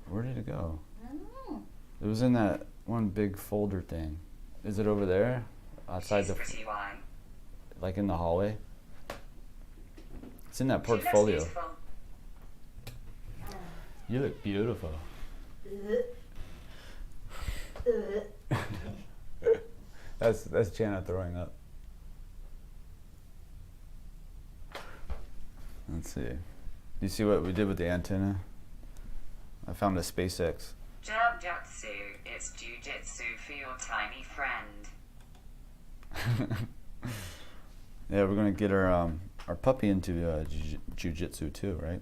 Where did it go? I don't know. It was in that one big folder thing. Is it over there? Outside She's the, pretty wide. like in the hallway? It's in that She looks portfolio. beautiful. You look beautiful. That's Jana throwing up. Let's see. You see what we did with the antenna? I found a SpaceX. Jujutsu, it's jujitsu for your tiny friend. Yeah, we're gonna get our puppy into jiu-jitsu too, right?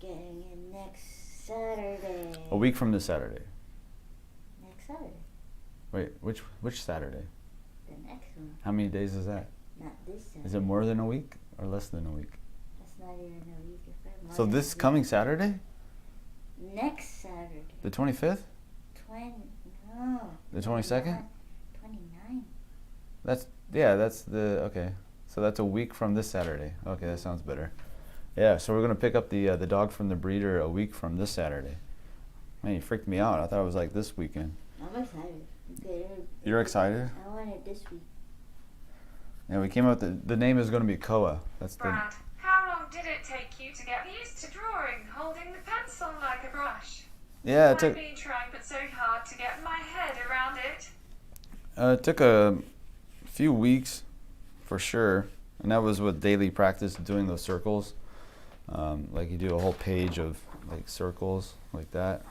Getting in next Saturday. A week from this Saturday. Next Saturday. Wait, which Saturday? The next one. How many days is that? Not this Saturday. Is it more than a week or less than a week? That's not even a week. If I'm So this coming Saturday? Next Saturday. The 25th? No. The 22nd? 29. That's okay. So that's a week from this Saturday. Okay, that sounds better. Yeah, so we're gonna pick up the dog from the breeder a week from this Saturday. Man, you freaked me out. I thought it was like this weekend. I'm excited. Okay. You're excited? I want it this week. Yeah, we came up with the name is gonna be Koa. That's the Brad, how long did it take you to get used to drawing, holding the pencil like a brush? yeah. It I've took been trying but so hard to get my head around it. it took a few weeks, for sure, and that was with daily practice doing those circles. Like you do a whole page of like circles like that.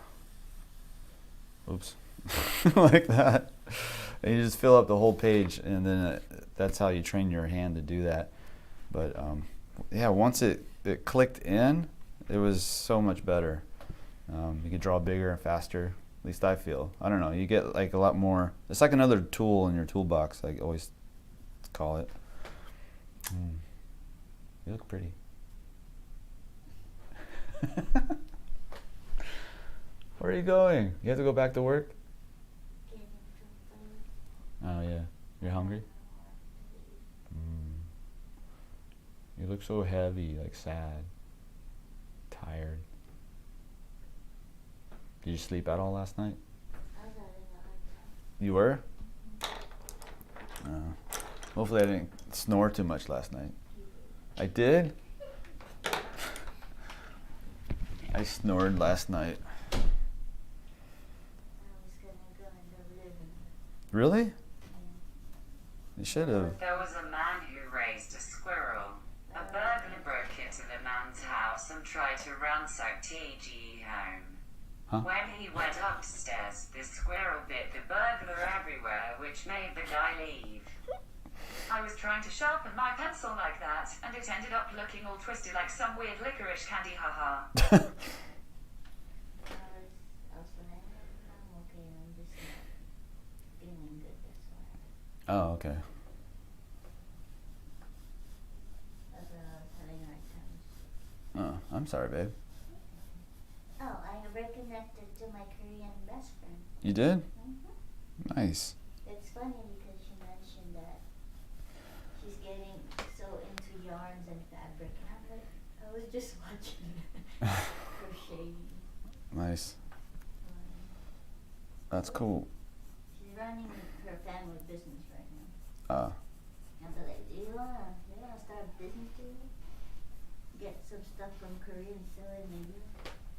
Oops, like that, and you just fill up the whole page, and then that's how you train your hand to do that. But yeah, once it clicked in, it was so much better. You could draw bigger and faster. At least I feel. I don't know. You get like a lot more. It's like another tool in your toolbox. I always call it. You look pretty. Where are you going? You have to go back to work? Getting some food. Oh yeah. You're hungry? You look so heavy, like sad, tired. Did you sleep at all last night? I was out in the hard You were? Hopefully I didn't snore too much last night. I did? I snored last night. I was gonna go in the living room. Really? You should have. There was a man who chased a squirrel. A burglar broke into the man's house and tried to ransack TG home. Huh? When he went upstairs, the squirrel bit the burglar everywhere, which made the guy leave. I was trying to sharpen my pencil like that, and it ended up looking all twisted like some weird licorice candy, haha. I was when I'm okay, I'm just not feeling good, that's why. Oh, okay. That's what I was having a hard time. Oh, I'm sorry, babe. Oh, I reconnected to my Korean best friend. You did? Mm-hmm. Nice. It's funny because she mentioned that she's getting so into yarns and fabric, and I'm like, I was just watching crocheting. Nice. Um, That's cool. She's running her family business right now. I'm like, do you wanna start a business too? Get some stuff from Korea and sell it in India?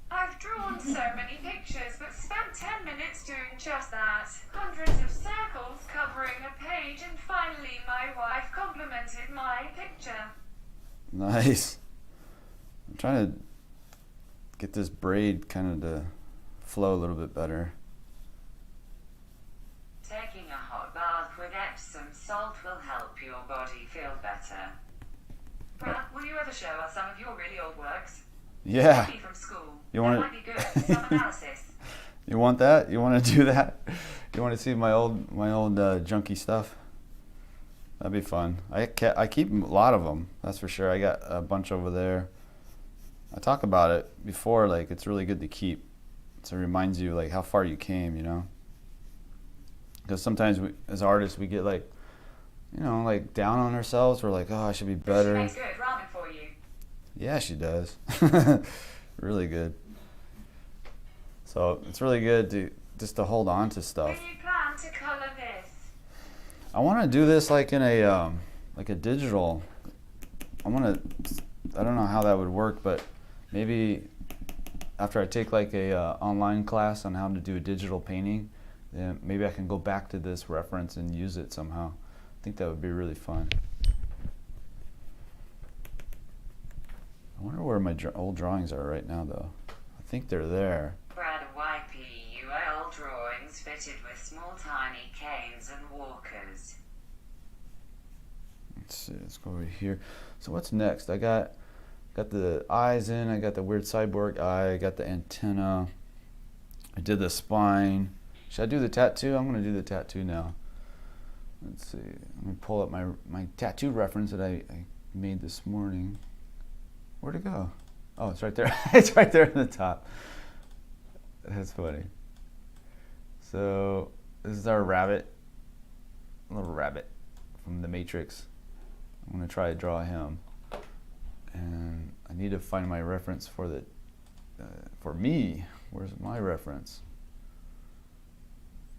I've drawn so many pictures, but spent 10 minutes doing just that. Hundreds of circles covering a page, and finally my wife complimented my picture. Nice. I'm trying to get this braid kind of to flow a little bit better. Taking a hot bath with Epsom salt will help your body feel better. Brad, will you ever show us some of your really old works? Yeah. Maybe from school. You That want might be good for some analysis. You want that? You want to do that? You want to see my old junky stuff? That'd be fun. I keep a lot of them. That's for sure. I got a bunch over there. I talk about it before. Like, it's really good to keep. So it reminds you like how far you came. You know. Because sometimes we, as artists, we get like, you know, like down on ourselves. We're like, oh, I should be better. She makes good ramen for you. Yeah, she does. Really good. So it's really good to just to hold on to When stuff. you plan to color this? I want to do this like in a digital. I don't know how that would work, but maybe after I take like a online class on how to do a digital painting, then maybe I can go back to this reference and use it somehow. I think that would be really fun. I wonder where my old drawings are right now, though. I think they're there. Brad YPUL drawings fitted with small tiny canes and walkers. Let's see. Let's go over here. So what's next? I got the eyes in. I got the weird cyborg eye. I got the antenna. I did the spine. Should I do the tattoo? I'm gonna do the tattoo now. Let's see. Let me pull up my tattoo reference that I made this morning. Where'd it go? Oh, it's right there. It's right there at the top. That's funny. So this is our rabbit, little rabbit from the Matrix. I'm gonna try to draw him, and I need to find my reference for the for me. Where's my reference?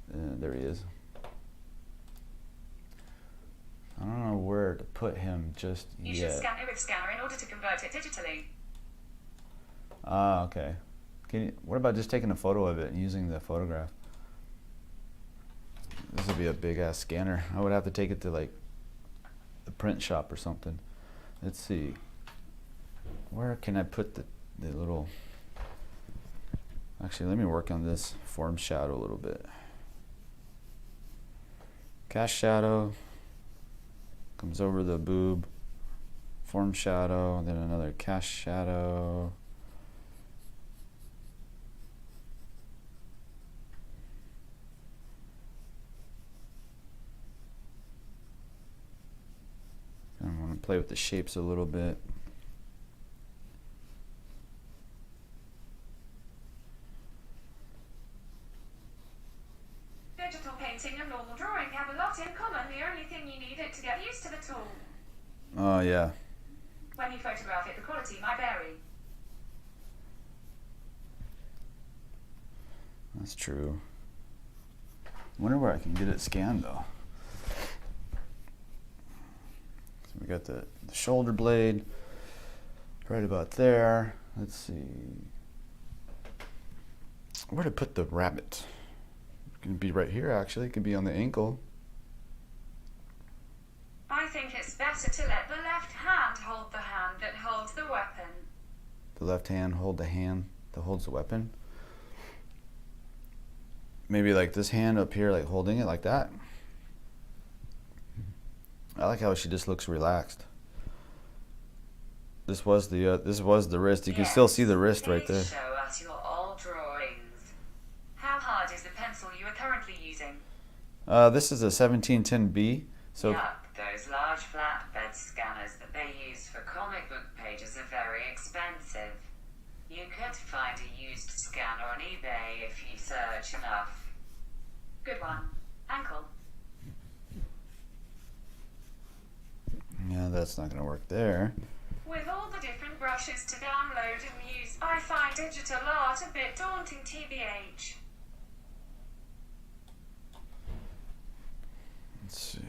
There he is. I don't know where to put him just You yet. should scan it with scanner in order to convert it digitally. Ah, okay. What about just taking a photo of it and using the photograph? This would be a big ass scanner. I would have to take it to like the print shop or something. Let's see. Where can I put the little... Actually, let me work on this form shadow a little bit. Cast shadow. Comes over the boob. Form shadow, then another cast shadow. I want to play with the shapes a little bit. Digital painting and normal drawing have a lot in common. The only thing you need is to get used to the tool. Oh, yeah. When you photograph it, the quality might vary. That's true. I wonder where I can get it scanned, though. So we got the shoulder blade right about there. Let's see. Where to put the rabbit? It can be right here, actually. It could be on the ankle. I think it's better to let the left hand hold the hand that holds the weapon. The left hand hold the hand that holds the weapon? Maybe like this hand up here, like holding it like that. I like how she just looks relaxed. This was the wrist. You can still see the wrist right there. Show us your old drawings. How hard is the pencil you are currently using? This is a 1710B. So Yup, those large flatbed scanners that they use for comic book pages are very expensive. You could find a used scanner on eBay if you search enough. Good one. Ankle. yeah, that's not gonna work there. With all the different brushes to download and use, I find digital art a bit daunting, TBH. Let's see.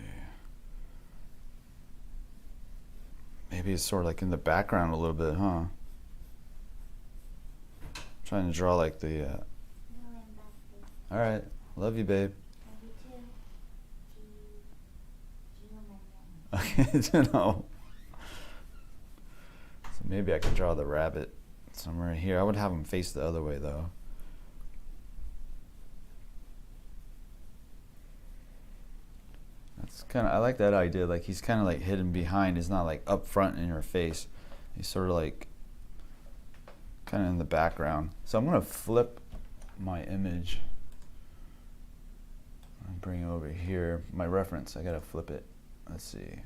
Maybe it's sort of like in the background a little bit, huh? Trying to draw like the. No, I'm back, babe. All right, love you, babe. Love you too. Gee, Okay, no. So maybe I could draw the rabbit somewhere here. I would have him face the other way though. That's kind of, I like that idea. Like he's kind of like hidden behind. He's not like up front in your face. He's sort of like kind of in the background. So I'm gonna flip my image and bring it over here. My reference, I gotta flip it. Let's see.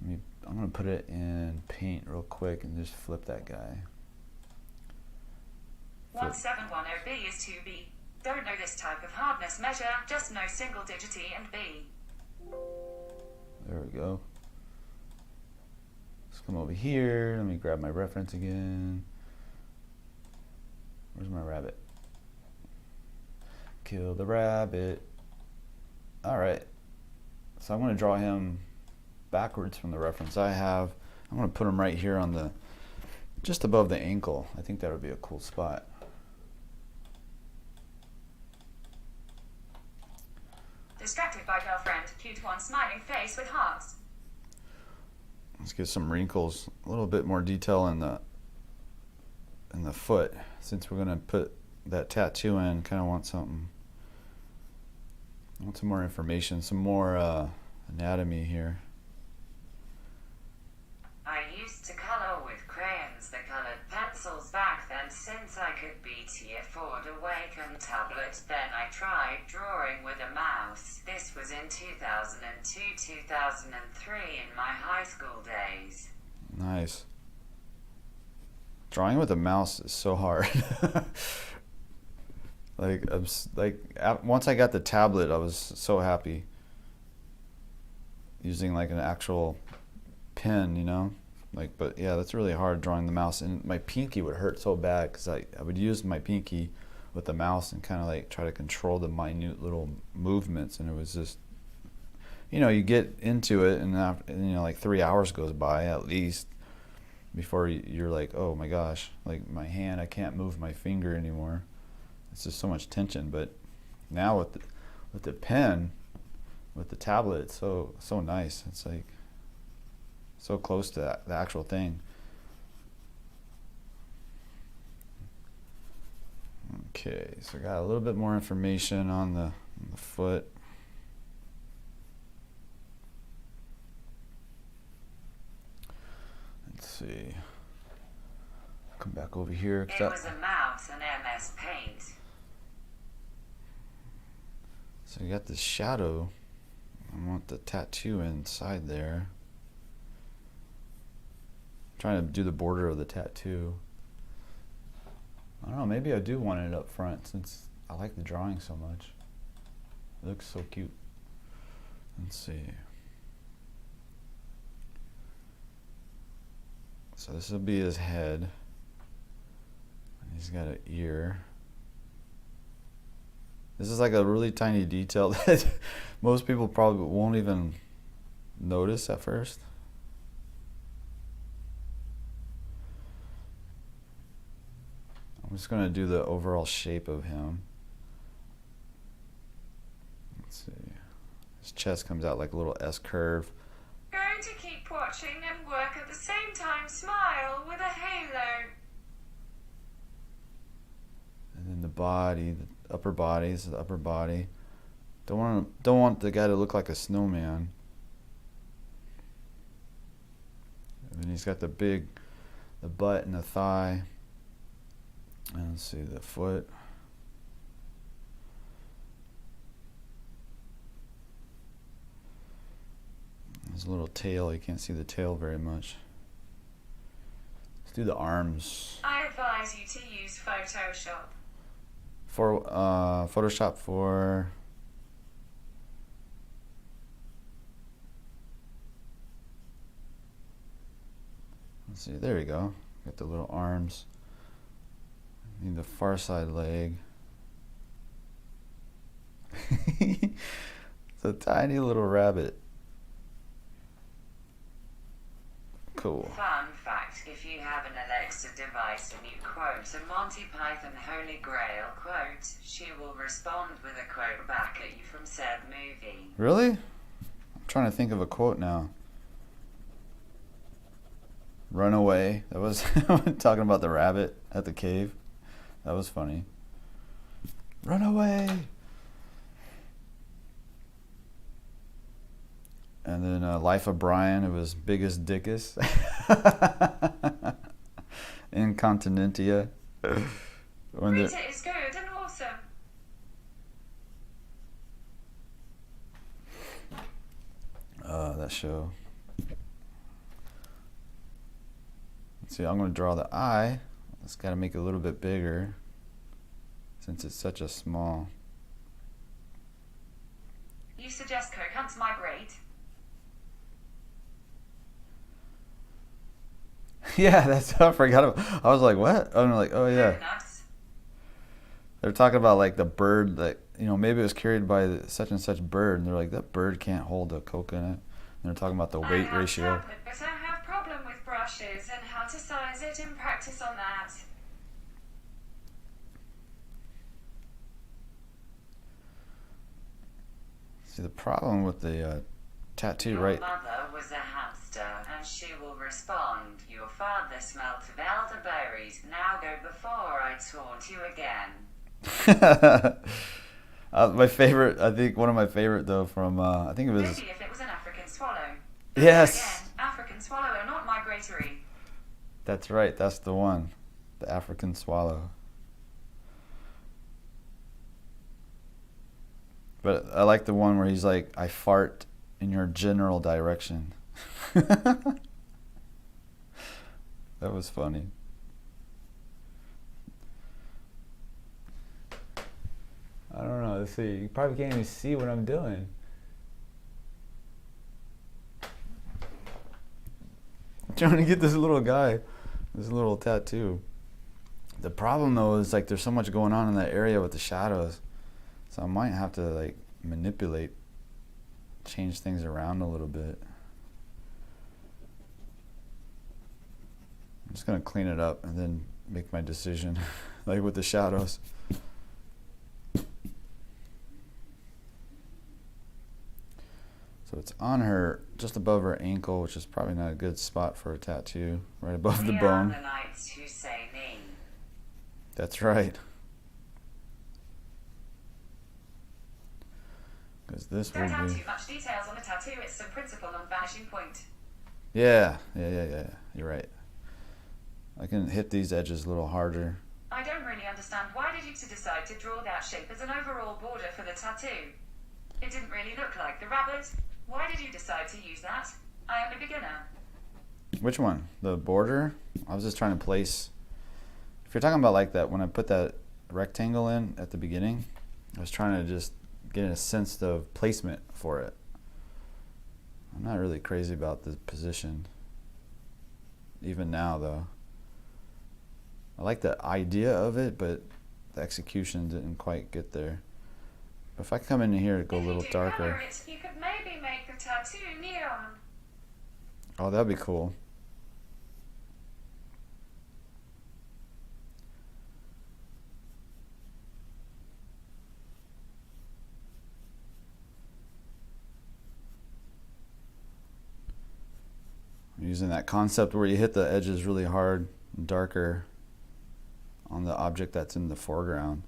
I'm gonna put it in Paint real quick and just flip that guy. 1710B is 2B. Don't know this type of hardness measure, just know single digit E and B. There we go. Let's come over here. Let me grab my reference again. Where's my rabbit? Kill the rabbit. Alright. So I'm going to draw him backwards from the reference I have. I'm going to put him right here on the, just above the ankle. I think that would be a cool spot. Distracted by girlfriend, cute one smiling face with hearts. Let's get some wrinkles, a little bit more detail in the foot. Since we're going to put that tattoo in, kind of want something. I want some more information, some more anatomy here. I used to color with crayons that colored pencils back then. Since I could BT afford a Wacom tablet, then I tried drawing with a mouse. This was in 2002, 2003 in my high school days. Nice. Drawing with a mouse is so hard. Once I got the tablet, I was so happy. Using like an actual pen, you know? But yeah, that's really hard drawing the mouse, and my pinky would hurt so bad because I would use my pinky with the mouse and kind of like try to control the minute little movements, and it was just, you know, you get into it, and after, you know, like 3 hours goes by at least before you're like, oh my gosh, like my hand, I can't move my finger anymore. It's just so much tension. But now with the pen, with the tablet, it's so nice. It's like so close to the actual thing. Okay, so I got a little bit more information on the foot. Let's see. Come back over here. It was a mouse and MS Paint. So you got the shadow. I want the tattoo inside there. Trying to do the border of the tattoo. I don't know, maybe I do want it up front since I like the drawing so much. It looks so cute. Let's see. So this will be his head. And he's got an ear. This is like a really tiny detail that most people probably won't even notice at first. I'm just going to do the overall shape of him. Let's see. His His chest comes out like a little S curve. Going to keep watching and work at the same time. Smile with a halo. And then the body, the upper body is the upper body. Don't want the guy to look like a snowman. And then he's got the butt and the thigh. And let's see, the foot. There's a little tail. You can't see the tail very much. Let's do the arms. I advise you to use Photoshop. For Photoshop for. Let's see. There we go. Got the little arms. Need the far side leg. It's a tiny little rabbit. Cool. Fun fact, if you have an Alexa device and you quote a Monty Python Holy Grail quote, she will respond with a quote back at you from said movie. Really? I'm trying to think of a quote now. Run away. That was talking about the rabbit at the cave. That was funny. Run away. And then Life of Brian, it was Biggest Dickus. Incontinentia. Rita is good and awesome. That show. Let's see, I'm going to draw the eye. It's got to make it a little bit bigger since it's such a small. You suggest Coke hunts my braid? Yeah, that's I forgot about. I was like, what? I'm like, oh yeah. Very nice. They're talking about like the bird that, maybe it was carried by such and such bird, and they're like, that bird can't hold a coconut. And they're talking about the weight ratio. Tablet, but I have problem with brushes and how to size it and practice on that. See, the problem with the tattoo, Your right? mother was a hamster, and she will respond. Your father smelt of elderberries. Now go before I taunt you again. My favorite, I think one of my favorite though from, I think it was. Maybe if it was an African swallow. Yes. Again, African swallow are not migratory. That's right. That's the one, the African swallow. But I like the one where he's like, I fart in your general direction. That was funny. I don't know. Let's see. You probably can't even see what I'm doing. I'm trying to get this little guy, this little tattoo. The problem though is like there's so much going on in that area with the shadows. So I might have to like manipulate, change things around a little bit. I'm just gonna clean it up and then make my decision, like with the shadows. So it's on her, just above her ankle, which is probably not a good spot for a tattoo, right above the We bone. are the knights who say me. That's right. Because this will Don't have be. too much details on a tattoo. It's some principle on vanishing point. Yeah. You're right. I can hit these edges a little harder. I don't really understand. Why did you decide to draw that shape as an overall border for the tattoo? It didn't really look like the rabbit. Why did you decide to use that? I am a beginner. Which one? The border? I was just trying to place. If you're talking about like that, when I put that rectangle in at the beginning, I was trying to just get a sense of placement for it. I'm not really crazy about the position. Even now, though. I like the idea of it, but the execution didn't quite get there. But if I come in here and go a little darker. Color it, you could maybe make the tattoo neon. Oh, that'd be cool. using that concept where you hit the edges really hard and darker on the object that's in the foreground.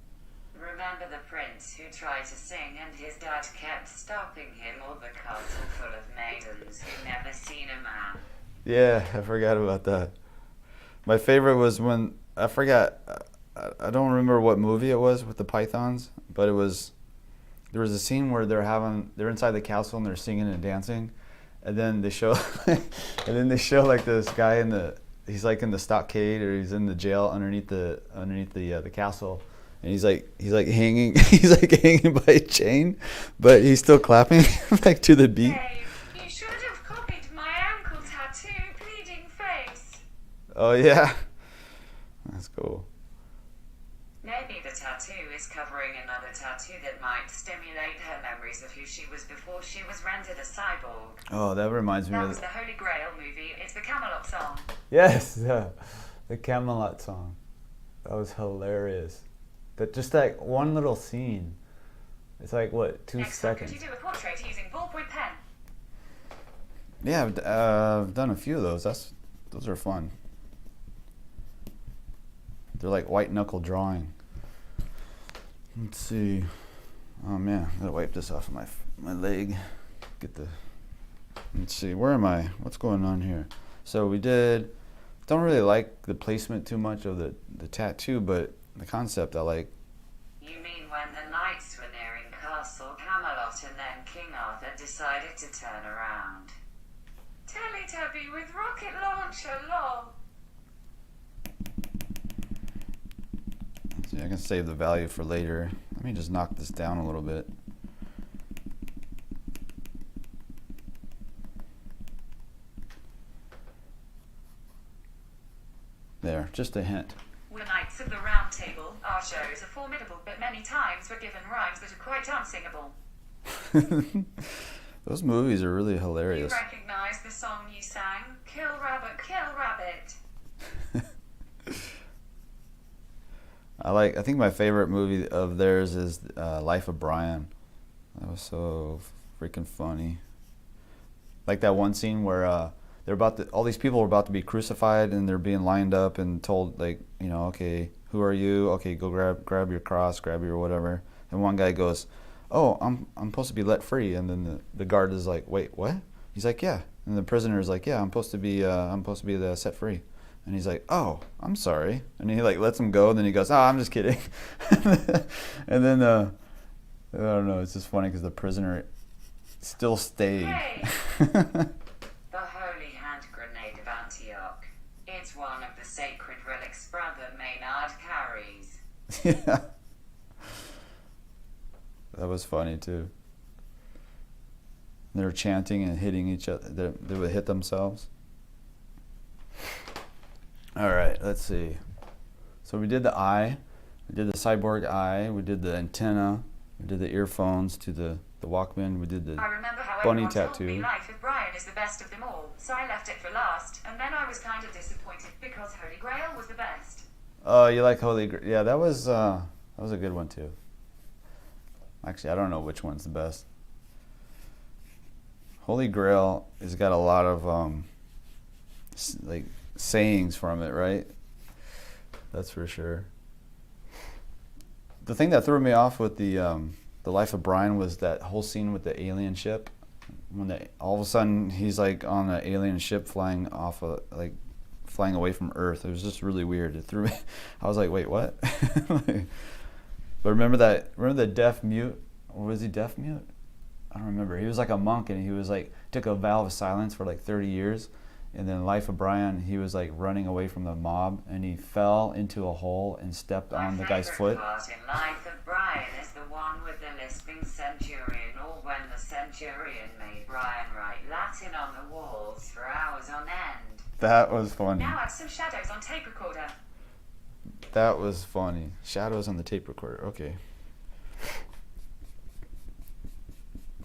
Remember the prince who tried to sing and his dad kept stopping him, or the castle full of maidens who never seen a man? Yeah, I forgot about that. My favorite was when, I forgot, I don't remember what movie it was with the pythons, but there was a scene where they're inside the castle and they're singing and dancing, and then they show like this guy he's like in the stockade, or he's in the jail underneath the castle, and he's like hanging hanging by a chain, but he's still clapping like to the beat. Dave, you should have copied my ankle tattoo, pleading face. Oh yeah, that's cool. Maybe the tattoo is covering another tattoo that might stimulate her memories of who she was before she was rendered a cyborg. Oh, that reminds me That of was the Holy Grail movie. It's the Camelot song. Yes, the Camelot song. That was hilarious. That one little scene. It's like what, 2 Next seconds? Time, could you do a portrait using ballpoint pen? Yeah, I've done a few of those. Those are fun. They're like white knuckle drawing. Let's see. Oh man, I gotta wipe this off of my leg. Let's see. Where am I? What's going on here? So we don't really like the placement too much of the tattoo, but the concept I like. You mean when the knights were nearing Castle Camelot and then King Arthur decided to turn around? Teletubby with rocket launcher, lol. See, I can save the value for later. Let me just knock this down a little bit. There, just a hint. The Knights of the Round Table, our shows are formidable, but many times we're given rhymes that are quite unsingable. Those movies are really You hilarious. recognize the song you sang? Kill rabbit, kill rabbit. I think my favorite movie of theirs is Life of Brian. That was so freaking funny. Like that one scene where all these people were about to be crucified, and they're being lined up and told, like, okay, who are you? Okay, go grab your cross, grab your whatever. And one guy goes, oh, I'm supposed to be let free. And then the guard is like, wait, what? He's like, yeah. And the prisoner is like, yeah, I'm supposed to be set free. And he's like, oh, I'm sorry. And he like lets him go. And then he goes, oh, I'm just kidding. And then I don't know. It's just funny because the prisoner still stayed. Hey! The Holy Hand Grenade of Antioch. It's one of the sacred relics Brother Maynard carries. Yeah. That was funny too. They were chanting and hitting each other. They would hit themselves. All right, let's see. So we did the eye. We did the cyborg eye. We did the antenna. We did the earphones to the Walkman. We did the I remember how bunny everyone told me tattoo. Life with Brian is the best of them all, so I left it for last, and then I was kind of disappointed because Holy Grail was the best. Oh, you like Holy Grail? Yeah, that was a good one too. Actually, I don't know which one's the best. Holy Grail has got a lot of like sayings from it, right? That's for sure. The thing that threw me off with the Life of Brian was that whole scene with the alien ship. When all of a sudden he's like on an alien ship flying away from Earth. It was just really weird. It threw me. I was like, wait, what? But remember the deaf mute? Or was he deaf mute? I don't remember. He was like a monk, and he was like took a vow of silence for like 30 years. And then Life of Brian, he was like running away from the mob, and he fell into a hole and stepped on the guy's foot. My favorite part in Life of Brian is the one with the lisping centurion, or when the centurion made Brian write Latin on the walls for hours on end. That was funny. Now add some shadows on tape recorder. That was funny. Shadows on the tape recorder. Okay.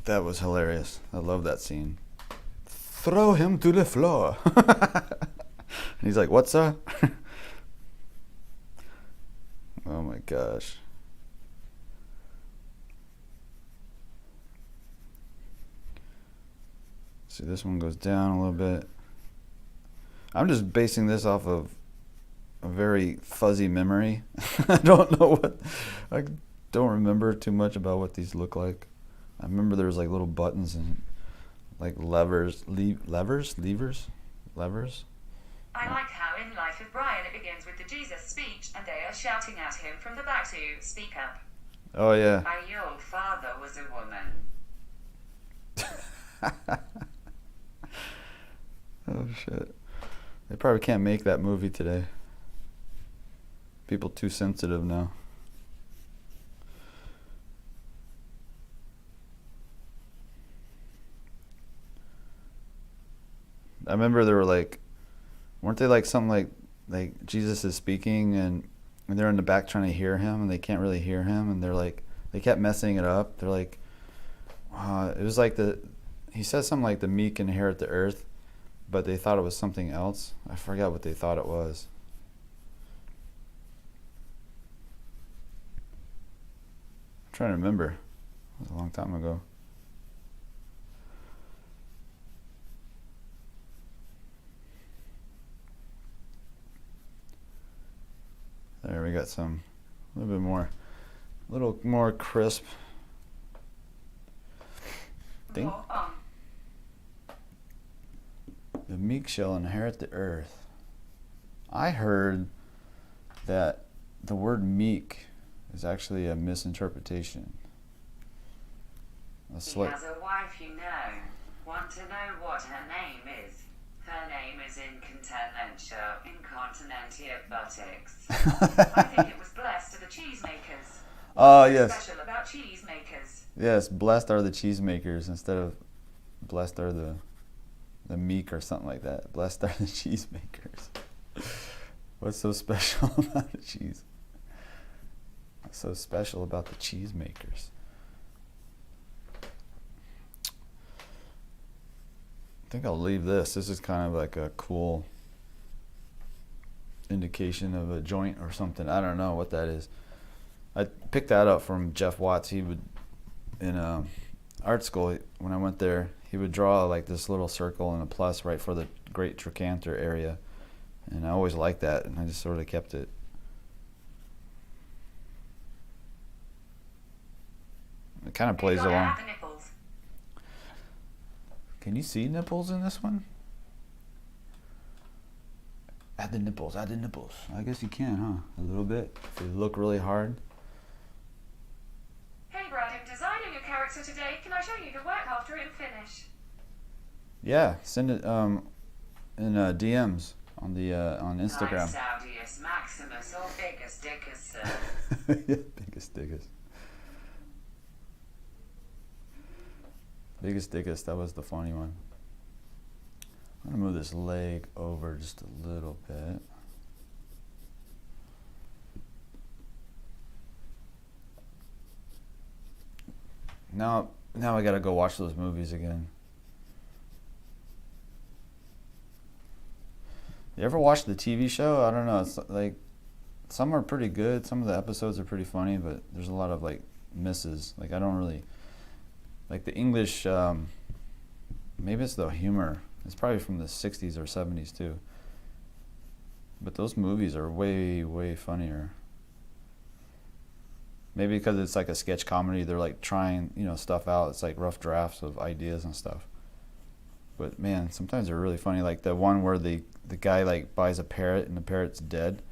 That was hilarious. I love that scene. Throw him to the floor. And he's like, "What's up?" Oh my gosh. See, this one goes down a little bit. I'm just basing this off of a very fuzzy memory. I don't know what, I don't remember too much about what these look like. I remember there was like little buttons and like levers. I like how in Life with Brian it begins with the Jesus speech and they are shouting at him from the back to speak up. Oh yeah. Your father was a woman. Oh shit. They probably can't make that movie today. People too sensitive now. I remember they were like, weren't they like something like Jesus is speaking and they're in the back trying to hear him and they can't really hear him and they're like, they kept messing it up. They're like, it was like he says something like the meek inherit the earth, but they thought it was something else. I forgot what they thought it was. I'm trying to remember. It was a long time ago. There, we got some, a little more crisp. Think the meek shall inherit the earth. I heard that the word meek is actually a misinterpretation. He has a wife, you know. Want to know what her name is? Her name is Incontinentia, Incontinentia buttocks. I think it was blessed are the cheesemakers. Oh, yes. Special about cheesemakers. Yes, blessed are the cheesemakers instead of blessed are the meek or something like that. Blessed are the cheesemakers. What's so special about the cheese? What's so special about the cheesemakers? I think I'll leave this. This is kind of like a cool indication of a joint or something. I don't know what that is. I picked that up from Jeff Watts. He would, in art school, when I went there, he would draw like this little circle and a plus right for the great trochanter area. And I always liked that, and I just sort of kept it. It kind of plays along. Can you see nipples in this one? Add the nipples, add the nipples. I guess you can, huh? A little bit, if you look really hard. Hey Brad, I'm designing a character today. Can I show you the work after and finish? Yeah, send it in DMs on the on Instagram. Saudius Maximus or Biggest Dickers, sir. Yeah, biggest dickest. Biggest dickest, that was the funny one. I'm gonna move this leg over just a little bit. Now I gotta go watch those movies again. You ever watch the TV show? I don't know. It's like some are pretty good. Some of the episodes are pretty funny, but there's a lot of like misses. Like I don't really like the English. Maybe it's the humor. It's probably from the 60s or 70s too. But those movies are way, way funnier. Maybe because it's like a sketch comedy, they're like trying, stuff out. It's like rough drafts of ideas and stuff. But man, sometimes they're really funny. Like the one where the guy like buys a parrot and the parrot's dead,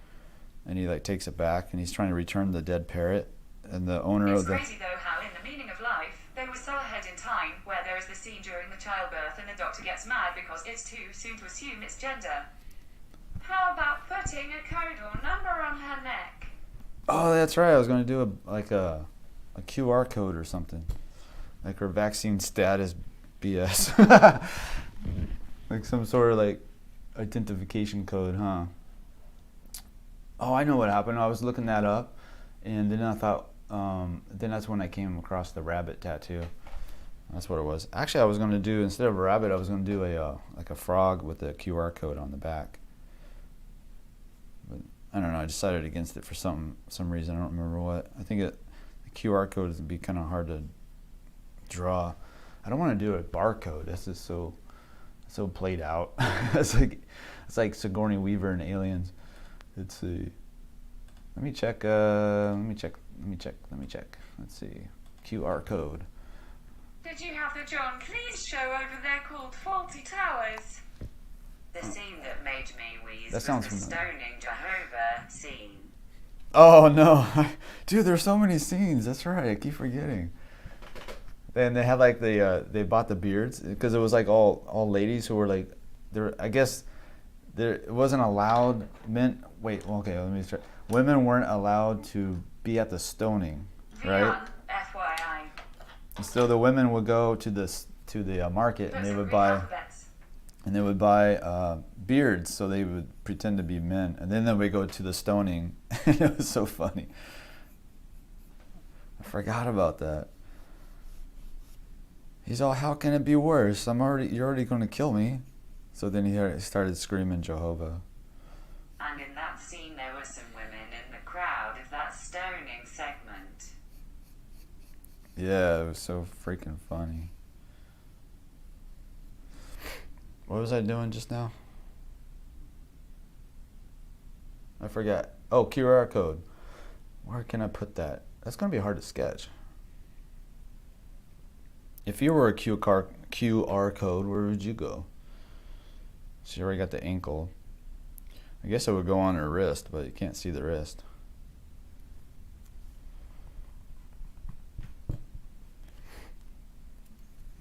and he like takes it back and he's trying to return the dead parrot, and the owner It's of the. crazy though how in The Meaning of Life they were so ahead in time, where there is the scene during the childbirth and the doctor gets mad because it's too soon to assume its gender. How about putting a code or number on her neck? Oh, that's right. I was going to do a QR code or something, like her vaccine status BS, like some sort of like identification code, huh? Oh, I know what happened. I was looking that up, and then I thought. Then that's when I came across the rabbit tattoo. That's what it was. Actually, I was going to do, instead of a rabbit, I was going to do a frog with a QR code on the back. But I don't know. I decided against it for some reason. I don't remember what. I think the QR code would be kind of hard to draw. I don't want to do a barcode. That's so played out. It's like Sigourney Weaver and Aliens. Let's see. Let me check. Let me check. Let's see. QR code. Did you have the John Cleese show over there called Faulty Towers? The scene that made me wheeze That was sounds the familiar. stoning Jehovah scene. Oh no, dude! There's so many scenes. That's right. I keep forgetting. And they had like they bought the beards because it was like all ladies who were like, I guess it wasn't allowed. Wait. Okay. Let me try. Women weren't allowed to be at the stoning, right? Vion, FYI. So the women would go to the market Put and they some would Greek buy. alphabets. And they would buy beards, so they would pretend to be men. And then they would go to the stoning. And it was so funny. I forgot about that. He's all, how can it be worse? You're already going to kill me. So then he started screaming Jehovah. And in that scene, there were some women in the crowd of that stoning segment. Yeah, it was so freaking funny. What was I doing just now? I forgot. Oh, QR code. Where can I put that? That's going to be hard to sketch. If you were a QR code, where would you go? So you already got the ankle. I guess it would go on her wrist, but you can't see the wrist.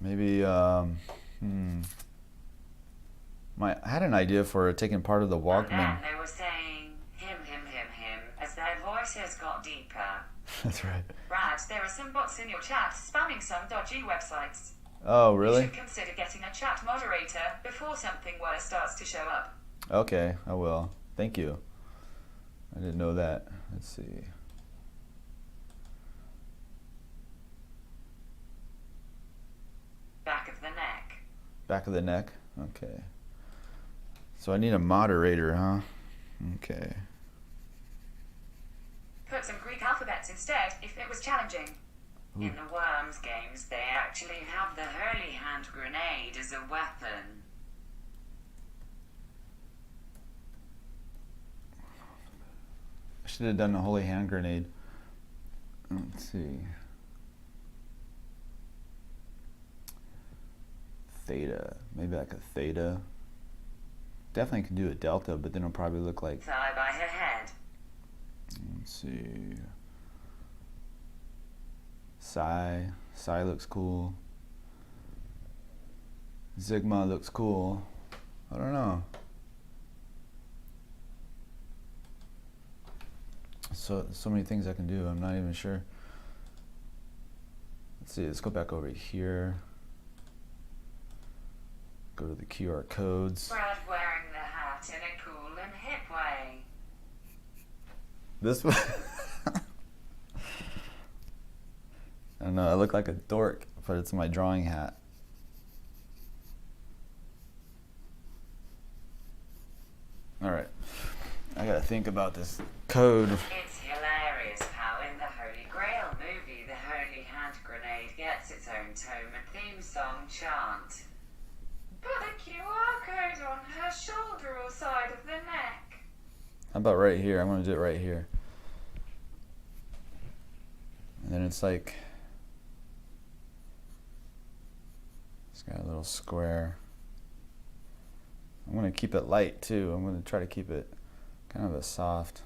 Maybe, I had an idea for taking part of the And Walkman. then they were saying him, as their voices got deeper. That's right. Brad, there are some bots in your chat spamming some dodgy websites. Oh, You really? should consider getting a chat moderator before something worse starts to show up. Okay, I will. Thank you. I didn't know that. Let's see. Back of the neck. Back of the neck? Okay. So I need a moderator, huh? Okay. Put some Greek alphabets instead if it was challenging. In the Worms games, they actually have the Hurley hand grenade as a weapon. I should have done a holy hand grenade. Let's see. Theta. Maybe like a theta. Definitely can do a delta, but then it'll probably look like. Thigh by her head. Let's see. Psi. Psi looks cool. Sigma looks cool. I don't know. So many things I can do. I'm not even sure. Let's see. Let's go back over here. Go to the QR codes. Brad wearing the hat in a cool and hip way. This one. I don't know. I look like a dork, but it's my drawing hat. All right. I gotta think about this code. It's hilarious how in the Holy Grail movie, the Holy Hand Grenade gets its own tome and theme song chant. Put a QR code on her shoulder or side of the neck. How about right here? I'm gonna do it right here. And then it's like, it's got a little square. I'm gonna keep it light too. I'm gonna try to keep it kind of a soft.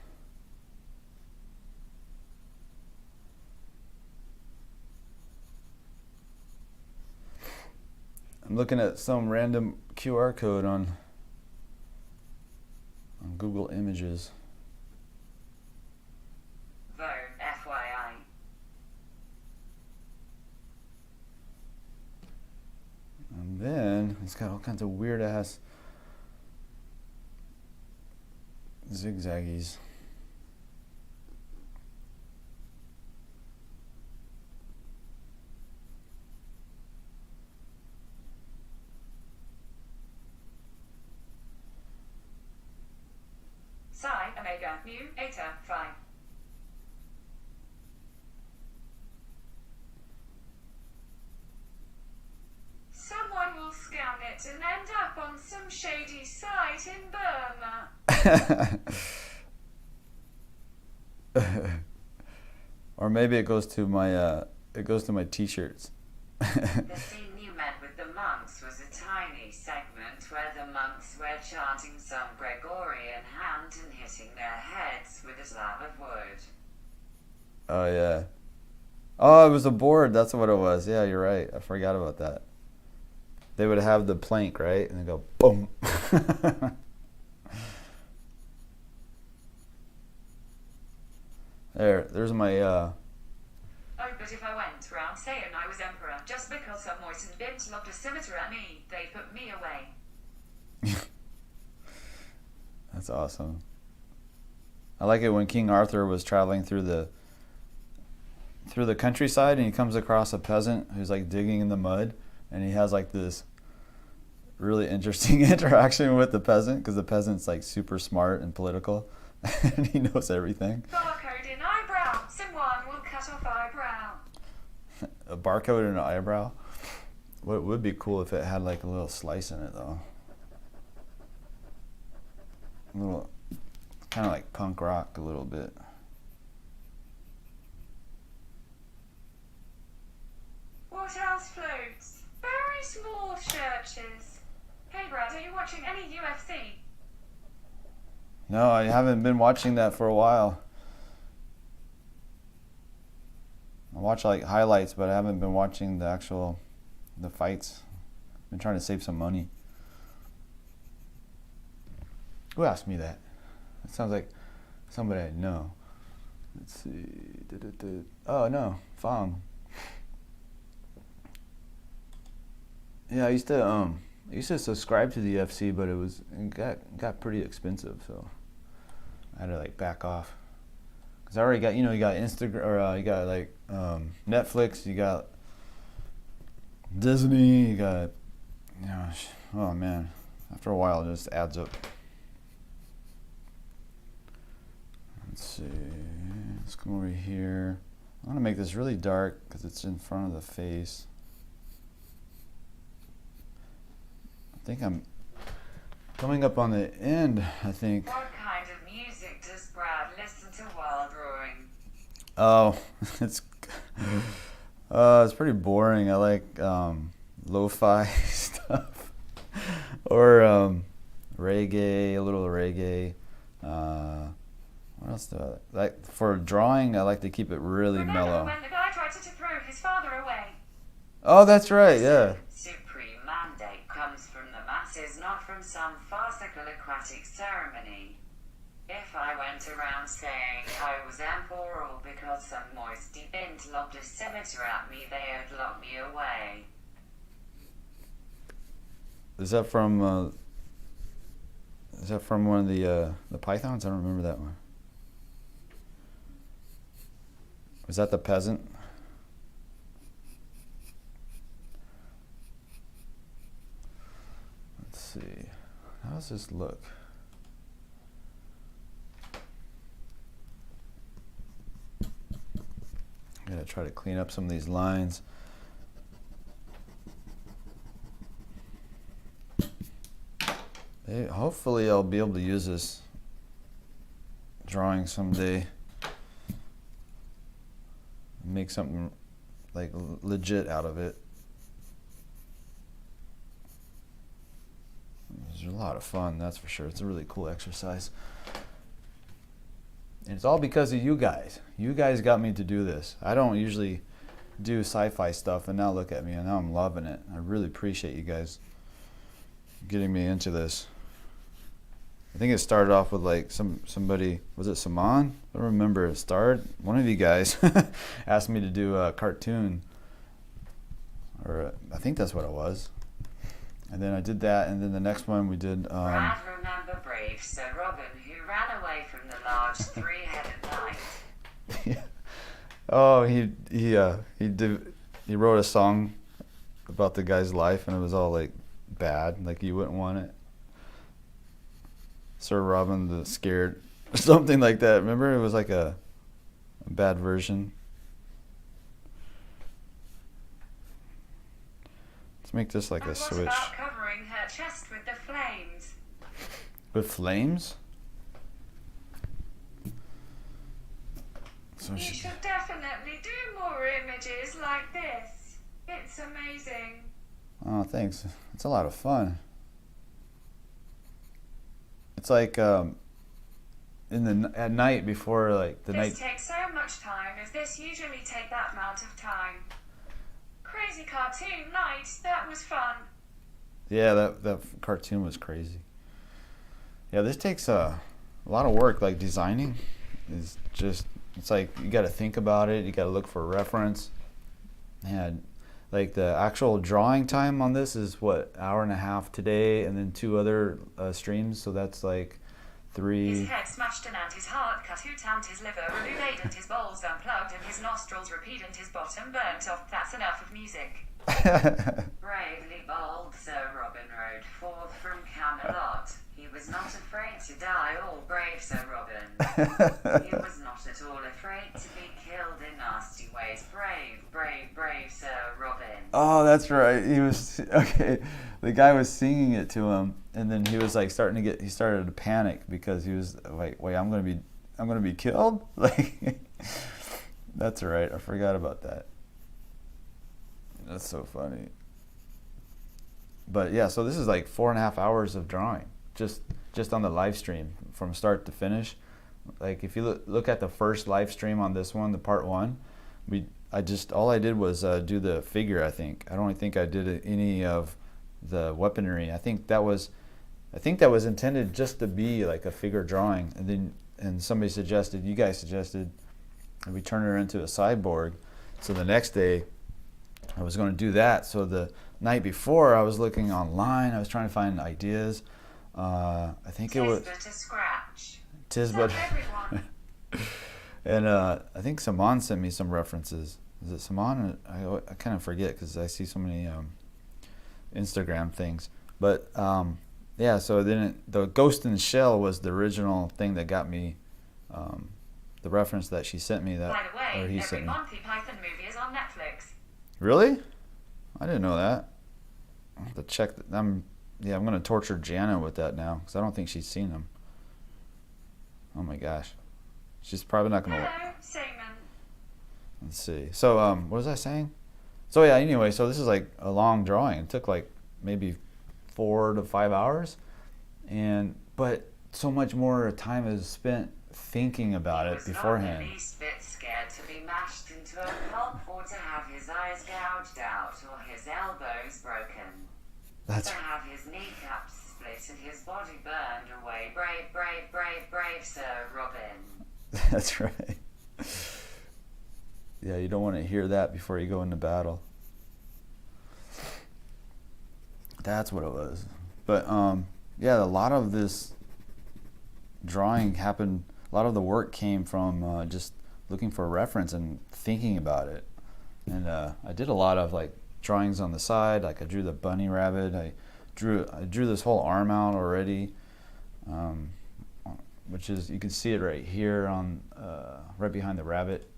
I'm looking at some random QR code on Google Images. Though, FYI. And then it's got all kinds of weird ass zigzaggies. Psi, Omega, Mu, Eta, Phi. Someone will scan it and end up on on some shady site in Burma. Or maybe it goes to my t-shirts. The scene you met with the monks was a tiny segment where the monks were chanting some Gregorian chant and hitting their heads with a slab of wood. Oh yeah. Oh, it was a board. That's what it was. Yeah, you're right. I forgot about that. They would have the plank, right? And they go boom. There's my Oh, but if I went round saying I was emperor just because some moistened bitch lobbed a scimitar at me, they'd put me away. That's awesome. I like it when King Arthur was traveling through the countryside and he comes across a peasant who's like digging in the mud, and he has like this really interesting interaction with the peasant because the peasant's like super smart and political and he knows everything. Barcode in eyebrow. Someone will cut off eyebrow. A barcode and an eyebrow? What would be cool if it had like a little slice in it though? A little, kind of like punk rock a little bit. What else floats? Very small churches. Hey Brad, are you watching any UFC? No, I haven't been watching that for a while. I watch like highlights, but I haven't been watching the fights. I've been trying to save some money. Who asked me that? That sounds like somebody I know. Let's see. Oh no, Fong. Yeah, I used to subscribe to the UFC, but it got pretty expensive, so I had to like back off. Cause I already got, you got Instagram, or you got like Netflix, you got Disney, you got, oh man, after a while it just adds up. Let's see, let's come over here. I want to make this really dark because it's in front of the face. I think I'm coming up on the end, I think. What kind of music does Brad listen to while drawing? Oh, it's pretty boring. I like lo-fi stuff or reggae, a little reggae. What else do I like? For drawing, I like to keep it really Remember mellow. when the guy tried to throw his father away? Oh, that's right, yeah. Supreme mandate comes from the masses, not from some farcical aquatic ceremony. If I went around saying I was emperor because some moisty bint lobbed a scimitar at me, they'd lock me away. Is that from one of the pythons? I don't remember that one. Was that the peasant? Let's see. How does this look? I'm gonna try to clean up some of these lines. Hopefully I'll be able to use this drawing someday. Make something like legit out of it. It's a lot of fun, that's for sure. It's a really cool exercise. And it's all because of you guys. You guys got me to do this. I don't usually do sci-fi stuff, and now look at me, and now I'm loving it. I really appreciate you guys getting me into this. I think it started off with like somebody, was it Saman? I don't remember. It started, one of you guys asked me to do a cartoon, or I think that's what it was. And then I did that, and then the next one we did. Brad remember brave Sir Robin who ran away from the large three-headed knight. Yeah. Oh, he wrote a song about the guy's life, and it was all like bad, like you wouldn't want it. Sir Robin the Scared, something like that. Remember, it was like a bad version. Let's make this like a And switch. what about covering her her chest with the flames. With flames? So You should definitely do more images like this. It's amazing. Oh, thanks. It's a lot of fun. It's like at night before like the night. This takes so much time. Does this usually take that amount of time? Crazy cartoon night. That was fun. Yeah, that cartoon was crazy. Yeah, this takes a lot of work. Like designing is just, it's like you got to think about it. You got to look for a reference. And like the actual drawing time on this is what, hour and a half today, and then 2 other streams. So that's like 3. His head smashed in and his heart cut out and his liver removed and his bowels unplugged and his nostrils repeated and his bottom burnt off. That's enough of music. Bravely bold Sir Robin rode forth from Camelot. He was not afraid to die, all brave Sir Robin. He was not at all afraid to be killed in nasty ways. Brave, brave, brave Sir Robin. Oh, that's right. He was, okay. The guy was singing it to him, and then he was like he started to panic because he was like, wait, I'm going to be killed? Like, that's right. I forgot about that. That's so funny. But yeah, so this is like 4.5 hours of drawing, just on the live stream from start to finish. Like if you look at the first live stream on this one, the part 1, all I did was do the figure. I don't think I did any of the weaponry. I think that was intended just to be like a figure drawing, and somebody suggested, you guys suggested, that we turn her into a cyborg. So the next day I was going to do that. So the night before I was looking online. I was trying to find ideas. I think it was Tisbet a scratch. Tisbet. So everyone. And I think Saman sent me some references. Is it Saman? I kind of forget because I see so many Instagram things. But yeah, so then the Ghost in the Shell was the original thing that got me the reference that she sent me. That, By the way, or he every sent me. Monty Python movie is on Netflix. Really? I didn't know that. I'll have to check. I'm going to torture Jana with that now because I don't think she's seen them. Oh my gosh. She's probably not going to. Hello, Seaman. Let's see. So, what was I saying? So yeah, anyway, so this is like a long drawing. It took like maybe 4 to 5 hours. But so much more time is spent thinking about it beforehand. He was not the least bit scared to be mashed into a pulp or to have his eyes gouged out or his elbows broken. That's to have his kneecaps split and his body burned away. Brave, brave, brave, brave Sir Robin. That's right. Yeah, you don't want to hear that before you go into battle. That's what it was. But yeah, a lot of this drawing happened. A lot of the work came from just looking for a reference and thinking about it. And I did a lot of like drawings on the side. Like I drew the bunny rabbit. I drew this whole arm out already, which is, you can see it right here on right behind the rabbit.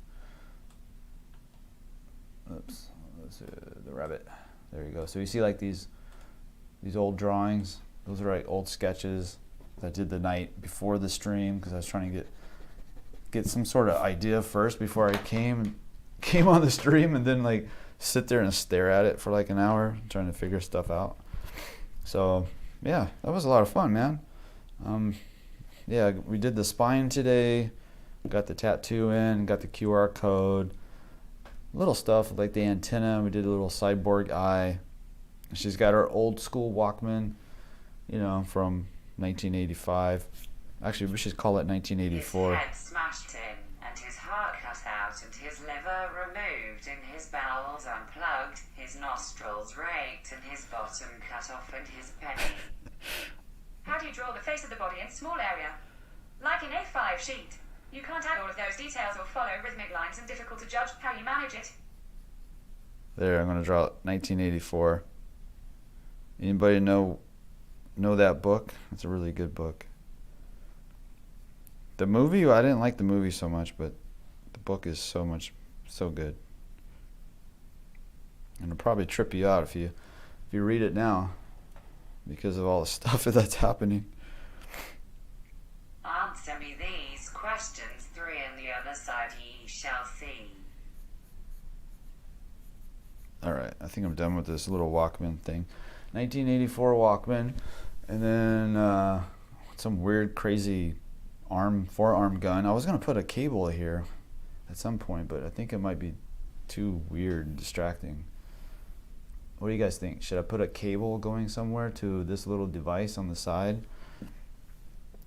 Oops, the rabbit. There you go. So you see like these old drawings. Those are like old sketches that I did the night before the stream because I was trying to get some sort of idea first before I came on the stream, and then like sit there and stare at it for like an hour trying to figure stuff out. So yeah, that was a lot of fun, man. Yeah, we did the spine today, got the tattoo in, got the QR code, little stuff like the antenna. We did a little cyborg eye. She's got her old school Walkman, from 1985. Actually, we should call it 1984. His head smashed in, and his heart cut out, and his liver removed, and his bowels unplugged, his nostrils raked, and his bottom cut off, and his penny. How do you draw the face of the body in small area? Like an A5 sheet. You can't add all of those details or follow rhythmic lines, and difficult to judge how you manage it. There, I'm going to draw 1984. Anybody know that book? It's a really good book. The movie, I didn't like the movie so much, but the book is so good. And it'll probably trip you out if you read it now. because of all the stuff that's happening. Answer me these questions, 3 on the other side ye shall see. Alright, I think I'm done with this little Walkman thing. 1984 Walkman, and then some weird, crazy forearm gun. I was going to put a cable here at some point, but I think it might be too weird and distracting. What do you guys think? Should I put a cable going somewhere to this little device on the side?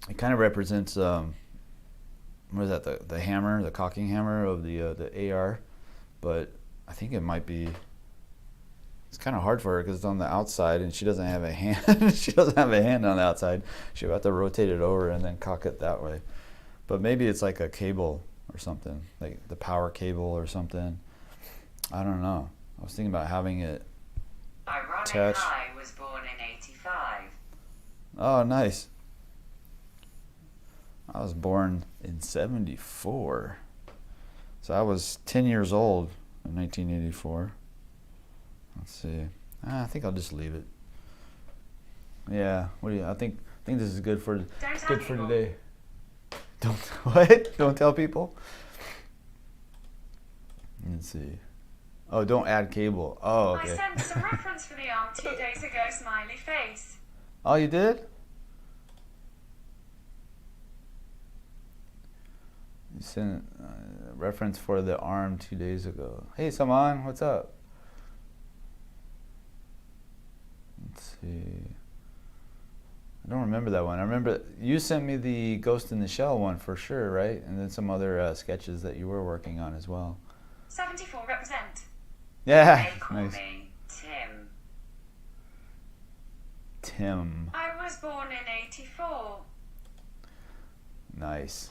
It kind of represents, what is that, the hammer, the cocking hammer of the AR, but I think it might be, it's kind of hard for her because it's on the outside and she doesn't have a hand. She doesn't have a hand on the outside. She'll have to rotate it over and then cock it that way. But maybe it's like a cable or something, like the power cable or something. I don't know. I was thinking about having it Ironic attached. I was born in 85. Oh, nice. I was born in 74. So I was 10 years old in 1984. Let's see. I think I'll just leave it. Yeah. What do you? I think this is good for today. Don't what? Don't tell people. Let's see. Oh, don't add cable. Oh, okay. I sent some reference for the arm 2 days ago, smiley face. Oh, you did? You sent a reference for the arm 2 days ago. Hey, Saman, what's up? Let's see. I don't remember that one. I remember you sent me the Ghost in the Shell one for sure, right? And then some other sketches that you were working on as well. 74 represent. Yeah, They call nice. me Tim. Tim. I was born in 84. Nice.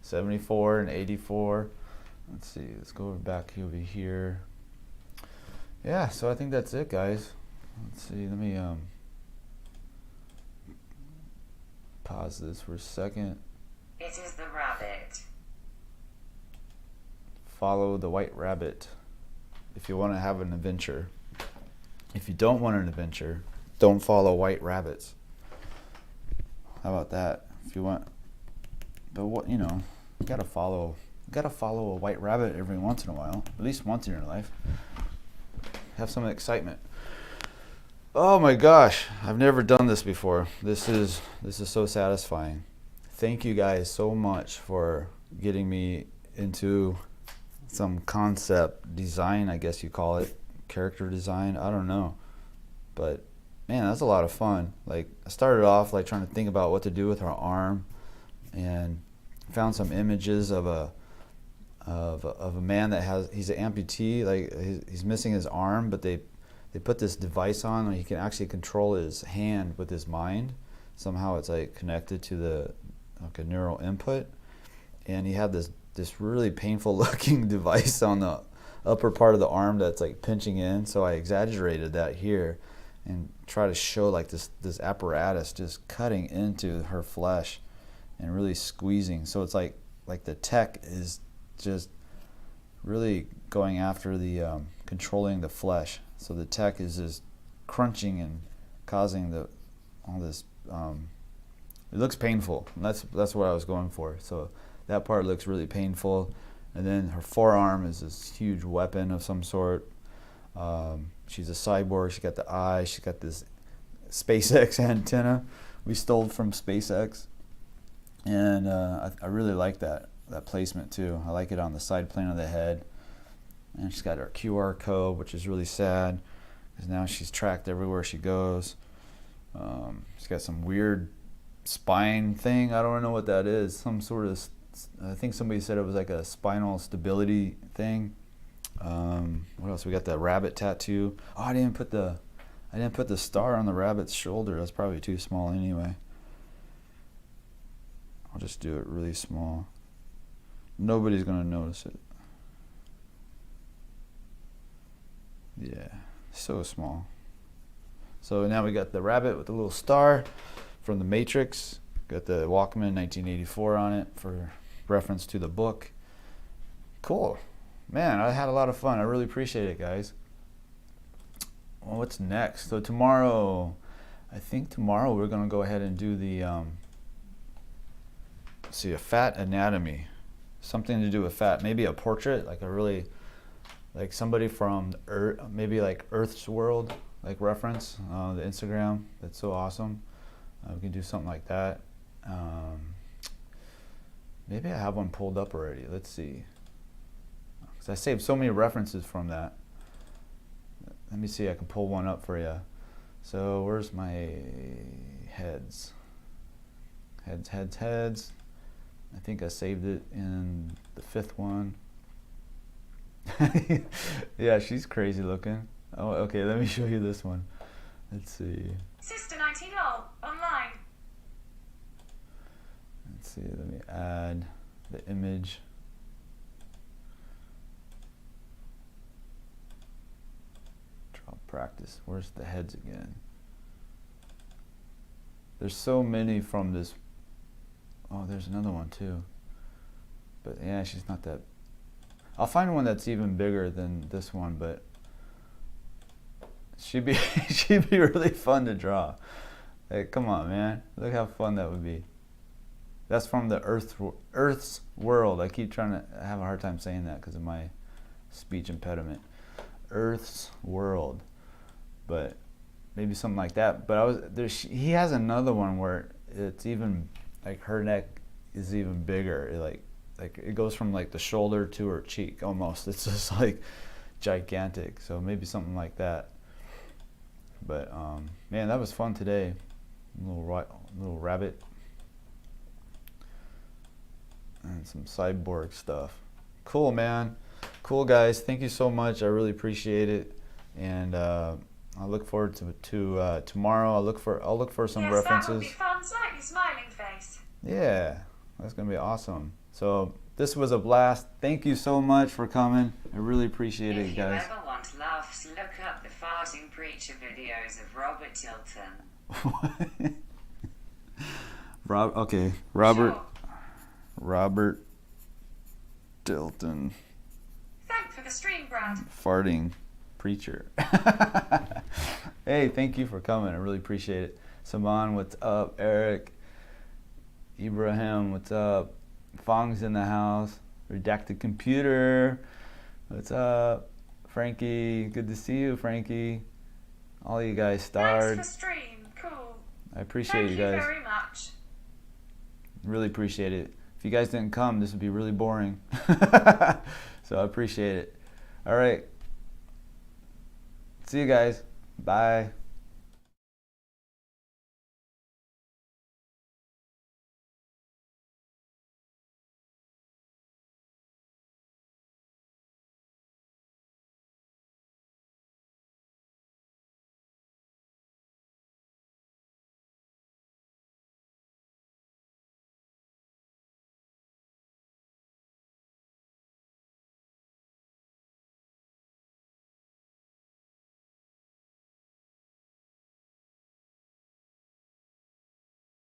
74 and 84. Let's see. Let's go back over here. Yeah, so I think that's it, guys. Let's see. Let me pause this for a second. It is the rabbit. Follow the white rabbit if you want to have an adventure. If you don't want an adventure, don't follow white rabbits. How about that? If you want, but what, you know, you gotta follow a white rabbit every once in a while, at least once in your life. Have some excitement. Oh my gosh, I've never done this before. This is so satisfying. Thank you guys so much for getting me into some concept design, I guess you call it, character design, I don't know. But man, that's a lot of fun. Like, I started off like trying to think about what to do with her arm, and found some images of a man that he's an amputee, like he's missing his arm, but they put this device on where he can actually control his hand with his mind. Somehow it's like connected to the like a neural input, and he had this really painful looking device on the upper part of the arm that's like pinching in. So I exaggerated that here and try to show like this apparatus just cutting into her flesh and really squeezing. So it's like the tech is just really going after the controlling the flesh. So the tech is just crunching and causing all this. It looks painful. And that's what I was going for. So that part looks really painful. And then her forearm is this huge weapon of some sort. She's a cyborg. She got the eye. She got this SpaceX antenna we stole from SpaceX. And I really like that placement too. I like it on the side plane of the head. And she's got her QR code, which is really sad, because now she's tracked everywhere she goes. She's got some weird spine thing. I don't know what that is. Some sort of, I think somebody said it was like a spinal stability thing. What else? We got the rabbit tattoo. Oh, I didn't put the star on the rabbit's shoulder. That's probably too small anyway. I'll just do it really small. Nobody's gonna notice it. Yeah, so small. So now we got the rabbit with the little star from the Matrix. Got the Walkman 1984 on it for reference to the book. Cool. Man, I had a lot of fun. I really appreciate it, guys. Well, what's next? So tomorrow I think tomorrow we're gonna go ahead and do the see, a fat anatomy, something to do with fat, maybe a portrait, like a really, like somebody from Earth, maybe like Earth's World, like reference, the Instagram. That's so awesome. We can do something like that. Maybe I have one pulled up already. Let's see. 'Cause I saved so many references from that. Let me see. I can pull one up for you. So where's my heads? Heads. I think I saved it in the 5th one. Yeah, she's crazy looking. Oh, okay. Let me show you this one. Let's see. Sister 19 lol online. Let's see. Let me add the image. Draw practice. Where's the heads again? There's so many from this. Oh, there's another one too. But yeah, she's not that. I'll find one that's even bigger than this one, but she'd be she'd be really fun to draw. Hey, come on, man! Look how fun that would be. That's from the Earth's World. I keep trying to have a hard time saying that because of my speech impediment. Earth's World, but maybe something like that. But he has another one where it's even like her neck is even bigger. Like it goes from like the shoulder to her cheek almost. It's just like gigantic. So maybe something like that. But man, that was fun today. Little rabbit and some cyborg stuff. Cool, man. Cool, guys. Thank you so much. I really appreciate it. And I look forward to tomorrow. I'll look for some references. That would be fun. Slightly smiling face. Yeah, that's gonna be awesome. So this was a blast. Thank you so much for coming. I really appreciate it, guys. If you ever want laughs, look up the farting preacher videos of Robert Tilton. What? Sure. Robert Tilton. Thanks for the stream, Brad. Farting preacher. Hey, thank you for coming. I really appreciate it. Saman, what's up? Eric, Ibrahim, what's up? Fong's in the house. Redacted Computer, what's up? Frankie, good to see you, Frankie. All you guys starred. Thanks for the stream. Cool. I appreciate you guys. Thank you very much. Really appreciate it. If you guys didn't come, this would be really boring. So I appreciate it. All right. See you guys. Bye.